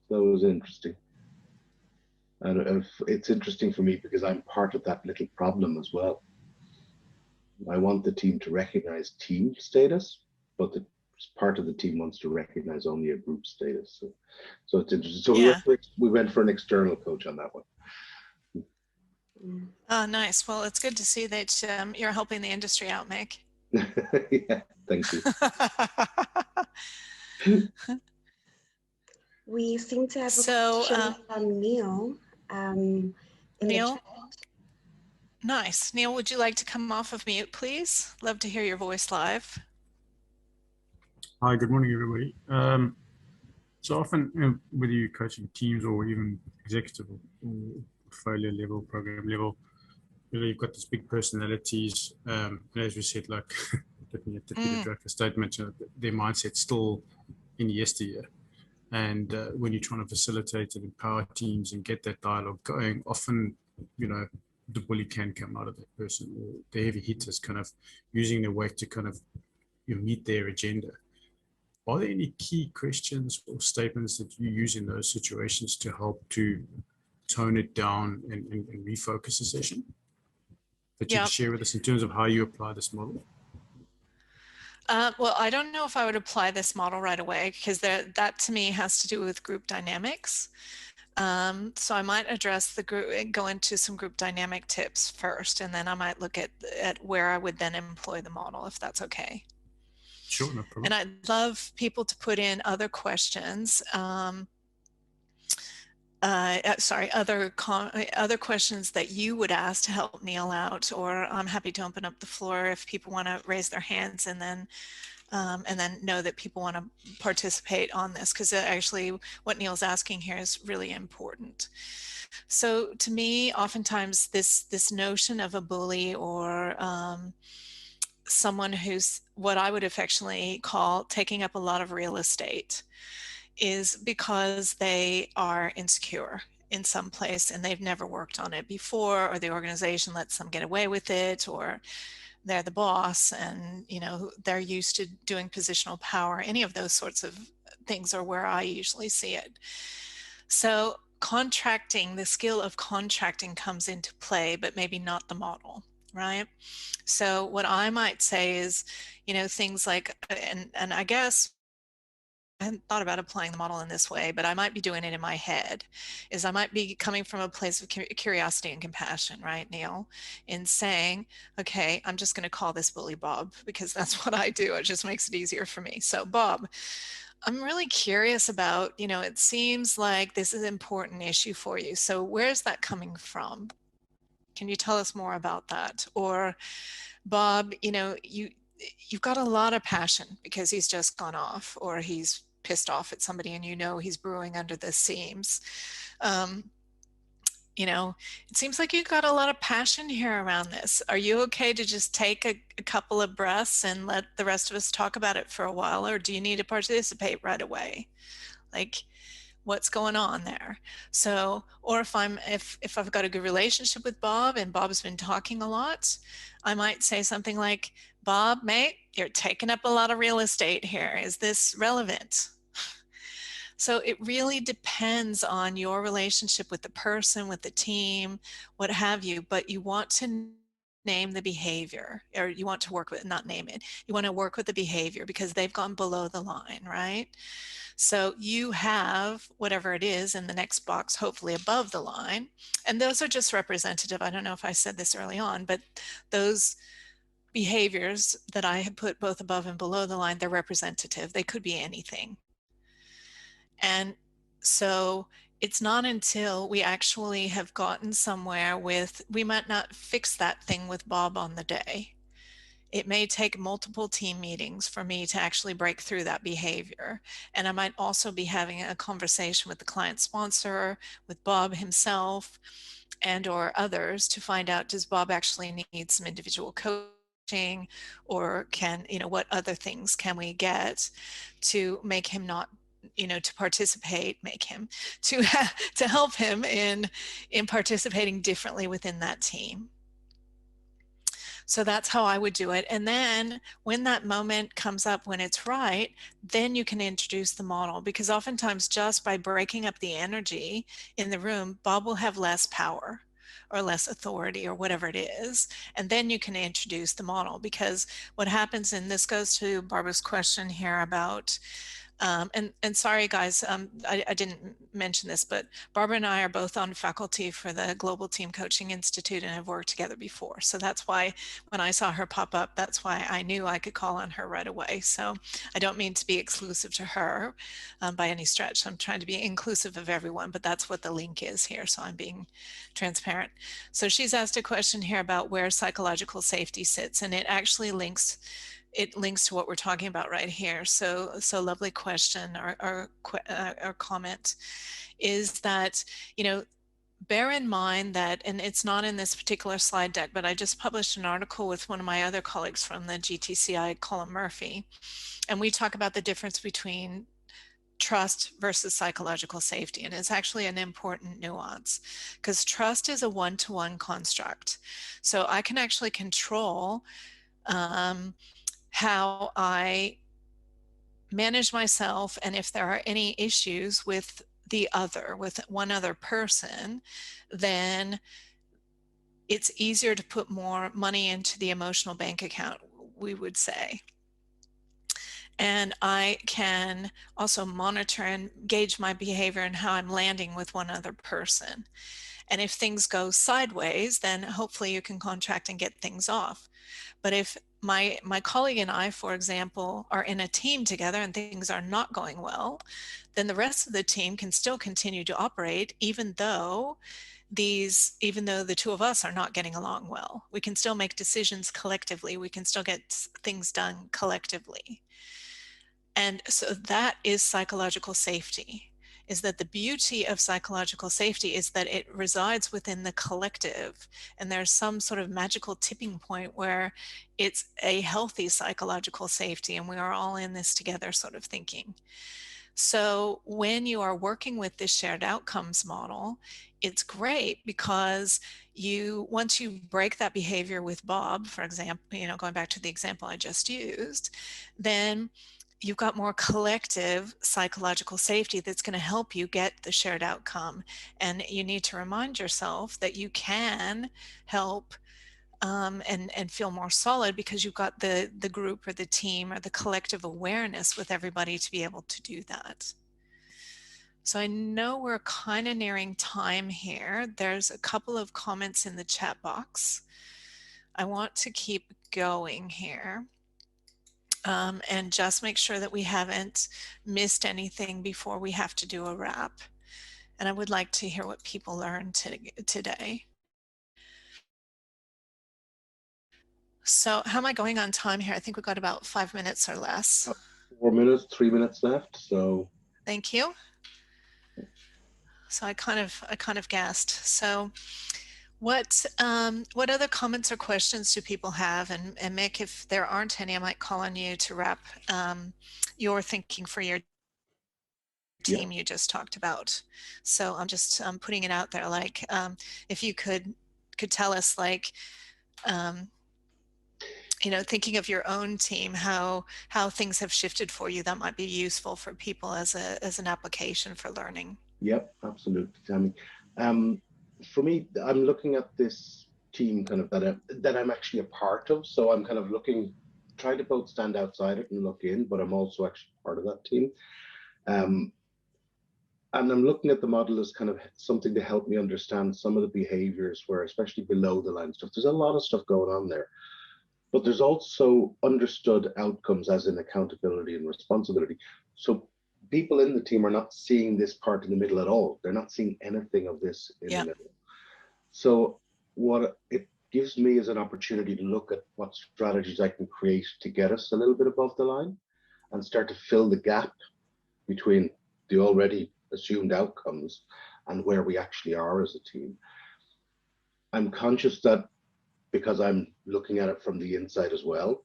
So it was interesting. And it's interesting for me because I'm part of that little problem as well. I want the team to recognize team status, but part of the team wants to recognize only a group status. So it's interesting. So yeah. we went for an external coach on that one. Oh, nice. Well, it's good to see that you're helping the industry out, Mick. Yeah, thank you. We seem to have a So, question from Neil in Neil, the chat. nice. Neil, would you like to come off of mute, please? Love to hear your voice live. Hi, good morning, everybody. So often, whether you're coaching teams or even executive or portfolio level, program level, you've got these big personalities. And as we said, like looking at the Peter Drucker statement, their mindset's still in yesteryear. And when you're trying to facilitate and empower teams and get that dialogue going, often, the bully can come out of that person, or the heavy hitters kind of using their weight to kind of meet their agenda. Are there any key questions or statements that you use in those situations to help to tone it down and refocus the session that you can share with us in terms of how you apply this model? Well, I don't know if I would apply this model right away, because that to me has to do with group dynamics. So I might address the group, go into some group dynamic tips first, and then I might look at where I would then employ the model, if that's okay. Sure, no problem. And I'd love people to put in other questions. Other questions that you would ask to help Neil out, or I'm happy to open up the floor if people want to raise their hands, and then know that people want to participate on this, because actually what Neil's asking here is really important. So to me, oftentimes this notion of a bully, or someone who's what I would affectionately call taking up a lot of real estate, is because they are insecure in some place and they've never worked on it before, or the organization lets them get away with it, or they're the boss and they're used to doing positional power. Any of those sorts of things are where I usually see it. So contracting, the skill of contracting comes into play, but maybe not the model, right? So what I might say is, things like, and I guess I hadn't thought about applying the model in this way, but I might be doing it in my head, is I might be coming from a place of curiosity and compassion, right, Neil, in saying, okay, I'm just going to call this bully Bob, because that's what I do. It just makes it easier for me. So Bob, I'm really curious about, it seems like this is an important issue for you. So where's that coming from? Can you tell us more about that? Or Bob, you've got a lot of passion because he's just gone off, or he's pissed off at somebody, and he's brewing under the seams. It seems like you've got a lot of passion here around this. Are you okay to just take a couple of breaths and let the rest of us talk about it for a while, or do you need to participate right away? Like, what's going on there? So, or if I've got a good relationship with Bob and Bob's been talking a lot, I might say something like, Bob, mate, you're taking up a lot of real estate here. Is this relevant? So it really depends on your relationship with the person, with the team, what have you, but you want to name the behavior, or you want to work with, not name it, you want to work with the behavior because they've gone below the line, right? So you have whatever it is in the next box, hopefully above the line. And those are just representative. I don't know if I said this early on, but those behaviors that I had put both above and below the line, they're representative. They could be anything. And so it's not until we actually have gotten somewhere with, we might not fix that thing with Bob on the day. It may take multiple team meetings for me to actually break through that behavior. And I might also be having a conversation with the client sponsor, with Bob himself, and or others to find out, does Bob actually need some individual coaching, or can, what other things can we get to make him not, to participate, make him, to help him in participating differently within that team. So that's how I would do it. And then when that moment comes up, when it's right, then you can introduce the model, because oftentimes just by breaking up the energy in the room, Bob will have less power or less authority or whatever it is. And then you can introduce the model, because what happens, and this goes to Barbara's question here about And sorry guys, I didn't mention this, but Barbara and I are both on faculty for the Global Team Coaching Institute and have worked together before. So that's why when I saw her pop up, that's why I knew I could call on her right away. So I don't mean to be exclusive to her by any stretch. I'm trying to be inclusive of everyone, but that's what the link is here. So I'm being transparent. So she's asked a question here about where psychological safety sits, and it actually links to what we're talking about right here. So lovely question or comment is that, you know, bear in mind that, and it's not in this particular slide deck, but I just published an article with one of my other colleagues from the GTCI, Colin Murphy, and we talk about the difference between trust versus psychological safety. And it's actually an important nuance because trust is a one-to-one construct. So I can actually control how I manage myself, and if there are any issues with with one other person, then it's easier to put more money into the emotional bank account, we would say. And I can also monitor and gauge my behavior and how I'm landing with one other person. And if things go sideways, then hopefully you can contract and get things off. But if my colleague and I, for example, are in a team together and things are not going well, then the rest of the team can still continue to operate even though the two of us are not getting along well. We can still make decisions collectively. We can still get things done collectively. And so that is psychological safety, is that the beauty of psychological safety is that it resides within the collective. And there's some sort of magical tipping point where it's a healthy psychological safety and we are all in this together sort of thinking. So when you are working with this shared outcomes model, it's great because once you break that behavior with Bob, for example, you know, going back to the example I just used, then you've got more collective psychological safety that's going to help you get the shared outcome. And you need to remind yourself that you can help and feel more solid because you've got the group or the team or the collective awareness with everybody to be able to do that. So I know we're kind of nearing time here. There's a couple of comments in the chat box. I want to keep going here. And just make sure that we haven't missed anything before we have to do a wrap. And I would like to hear what people learned today. So how am I going on time here? I think we've got about 5 minutes or less. 4 minutes, 3 minutes left. So thank you. So I kind of guessed. So what other comments or questions do people have? And Mick, if there aren't any, I might call on you to wrap your thinking for your team you just talked about. So I'm just putting it out there, like if you could tell us, like you know, thinking of your own team, how things have shifted for you, that might be useful for people as an application for learning. Yep, absolutely, Tammy. For me, I'm looking at this team kind of that I'm actually a part of. So I'm kind of trying to both stand outside it and look in, but I'm also actually part of that team. And I'm looking at the model as kind of something to help me understand some of the behaviors where, especially below the line stuff, there's a lot of stuff going on there. But there's also understood outcomes as in accountability and responsibility. So people in the team are not seeing this part in the middle at all. They're not seeing anything of this in the middle. So what it gives me is an opportunity to look at what strategies I can create to get us a little bit above the line and start to fill the gap between the already assumed outcomes and where we actually are as a team. I'm conscious that because I'm looking at it from the inside as well,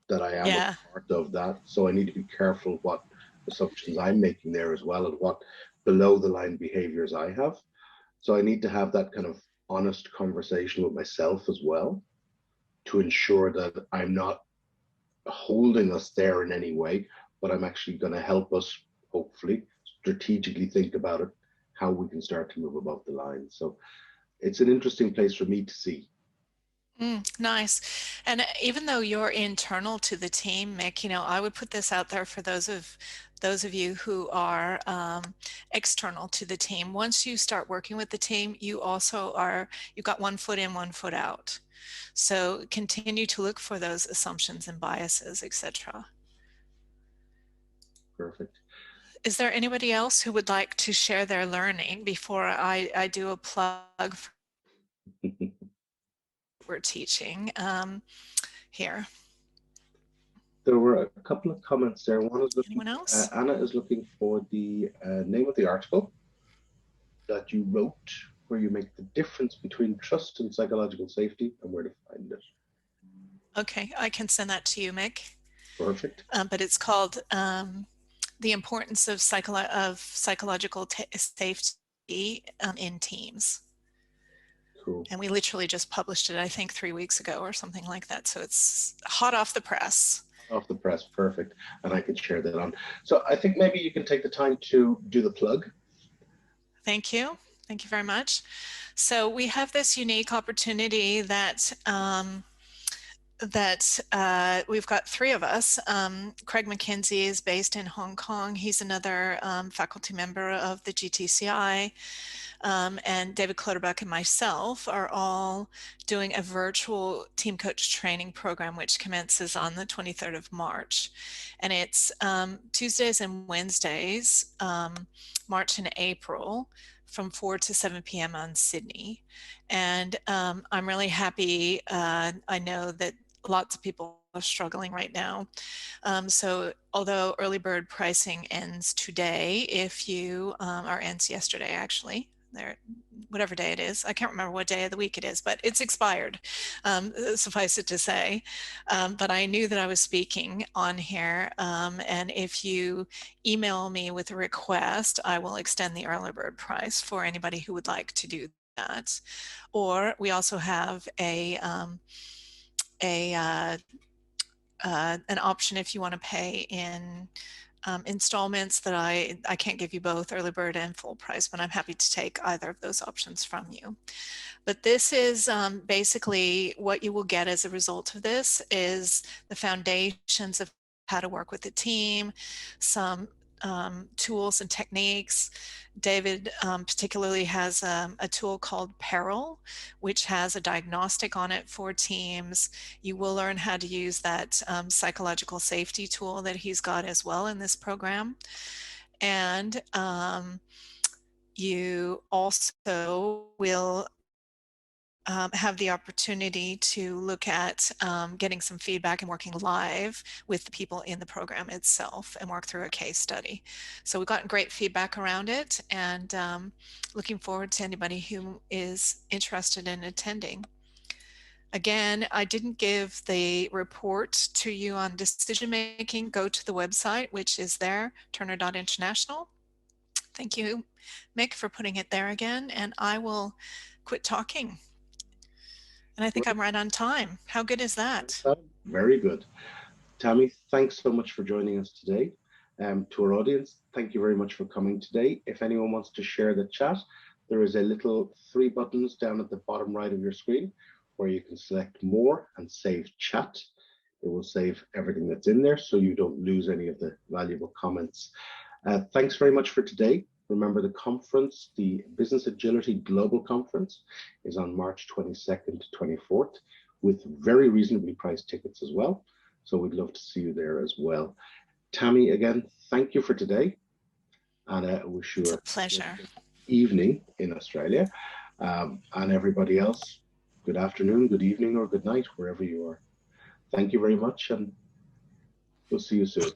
that I am a part of that. So I need to be careful what assumptions I'm making there as well and what below the line behaviors I have. So I need to have that kind of honest conversation with myself as well to ensure that I'm not holding us there in any way, but I'm actually going to help us hopefully strategically think about it, how we can start to move above the line. So it's an interesting place for me to see. Nice. And even though you're internal to the team, Mick, you know, I would put this out there for those of you who are external to the team. Once you start working with the team, you also are, you've got one foot in, one foot out. So continue to look for those assumptions and biases, etc. Perfect. Is there anybody else who would like to share their learning before I do a plug for what we're teaching here? There were a couple of comments there. One is looking, anyone else? Anna is looking for the name of the article that you wrote, where you make the difference between trust and psychological safety, and where to find it. Okay, I can send that to you, Mick. Perfect. But it's called The Importance of Psychological Safety in Teams. Cool. And we literally just published it, I think, 3 weeks ago or something like that. So it's hot off the press. Off the press, perfect. And I can share that on. So I think maybe you can take the time to do the plug. Thank you. Thank you very much. So we have this unique opportunity that we've got 3 of us. Craig McKenzie is based in Hong Kong. He's another faculty member of the GTCI. And David Clutterbuck and myself are all doing a virtual team coach training program, which commences on the 23rd of March. And it's Tuesdays and Wednesdays, March and April, from 4 to 7 p.m. on Sydney. And I'm really happy. I know that lots of people are struggling right now. So although early bird pricing ends today, if you, or ends yesterday actually, whatever day it is, I can't remember what day of the week it is, but it's expired, suffice it to say. But I knew that I was speaking on here, and if you email me with a request, I will extend the early bird price for anybody who would like to do that. Or we also have an option if you want to pay in installments that I can't give you both early bird and full price, but I'm happy to take either of those options from you. But this is basically what you will get as a result of this is the foundations of how to work with a team, some tools and techniques. David particularly has a tool called Peril, which has a diagnostic on it for teams. You will learn how to use that psychological safety tool that he's got as well in this program. And you also will have the opportunity to look at getting some feedback and working live with the people in the program itself and work through a case study. So we've gotten great feedback around it, and looking forward to anybody who is interested in attending. Again, I didn't give the report to you on decision making. Go to the website, which is there, turner.international. Thank you, Mick, for putting it there again, and I will quit talking. And I think I'm right on time. How good is that? Very good. Tammy, thanks so much for joining us today. To our audience, thank you very much for coming today. If anyone wants to share the chat, there is a little 3 buttons down at the bottom right of your screen where you can select more and save chat. It will save everything that's in there so you don't lose any of the valuable comments. Thanks very much for today. Remember, the conference, the Business Agility Global Conference, is on March 22nd to 24th with very reasonably priced tickets as well. So we'd love to see you there as well. Tammy, again, thank you for today. And I wish you a pleasure evening in Australia. And everybody else, good afternoon, good evening, or good night, wherever you are. Thank you very much, and we'll see you soon.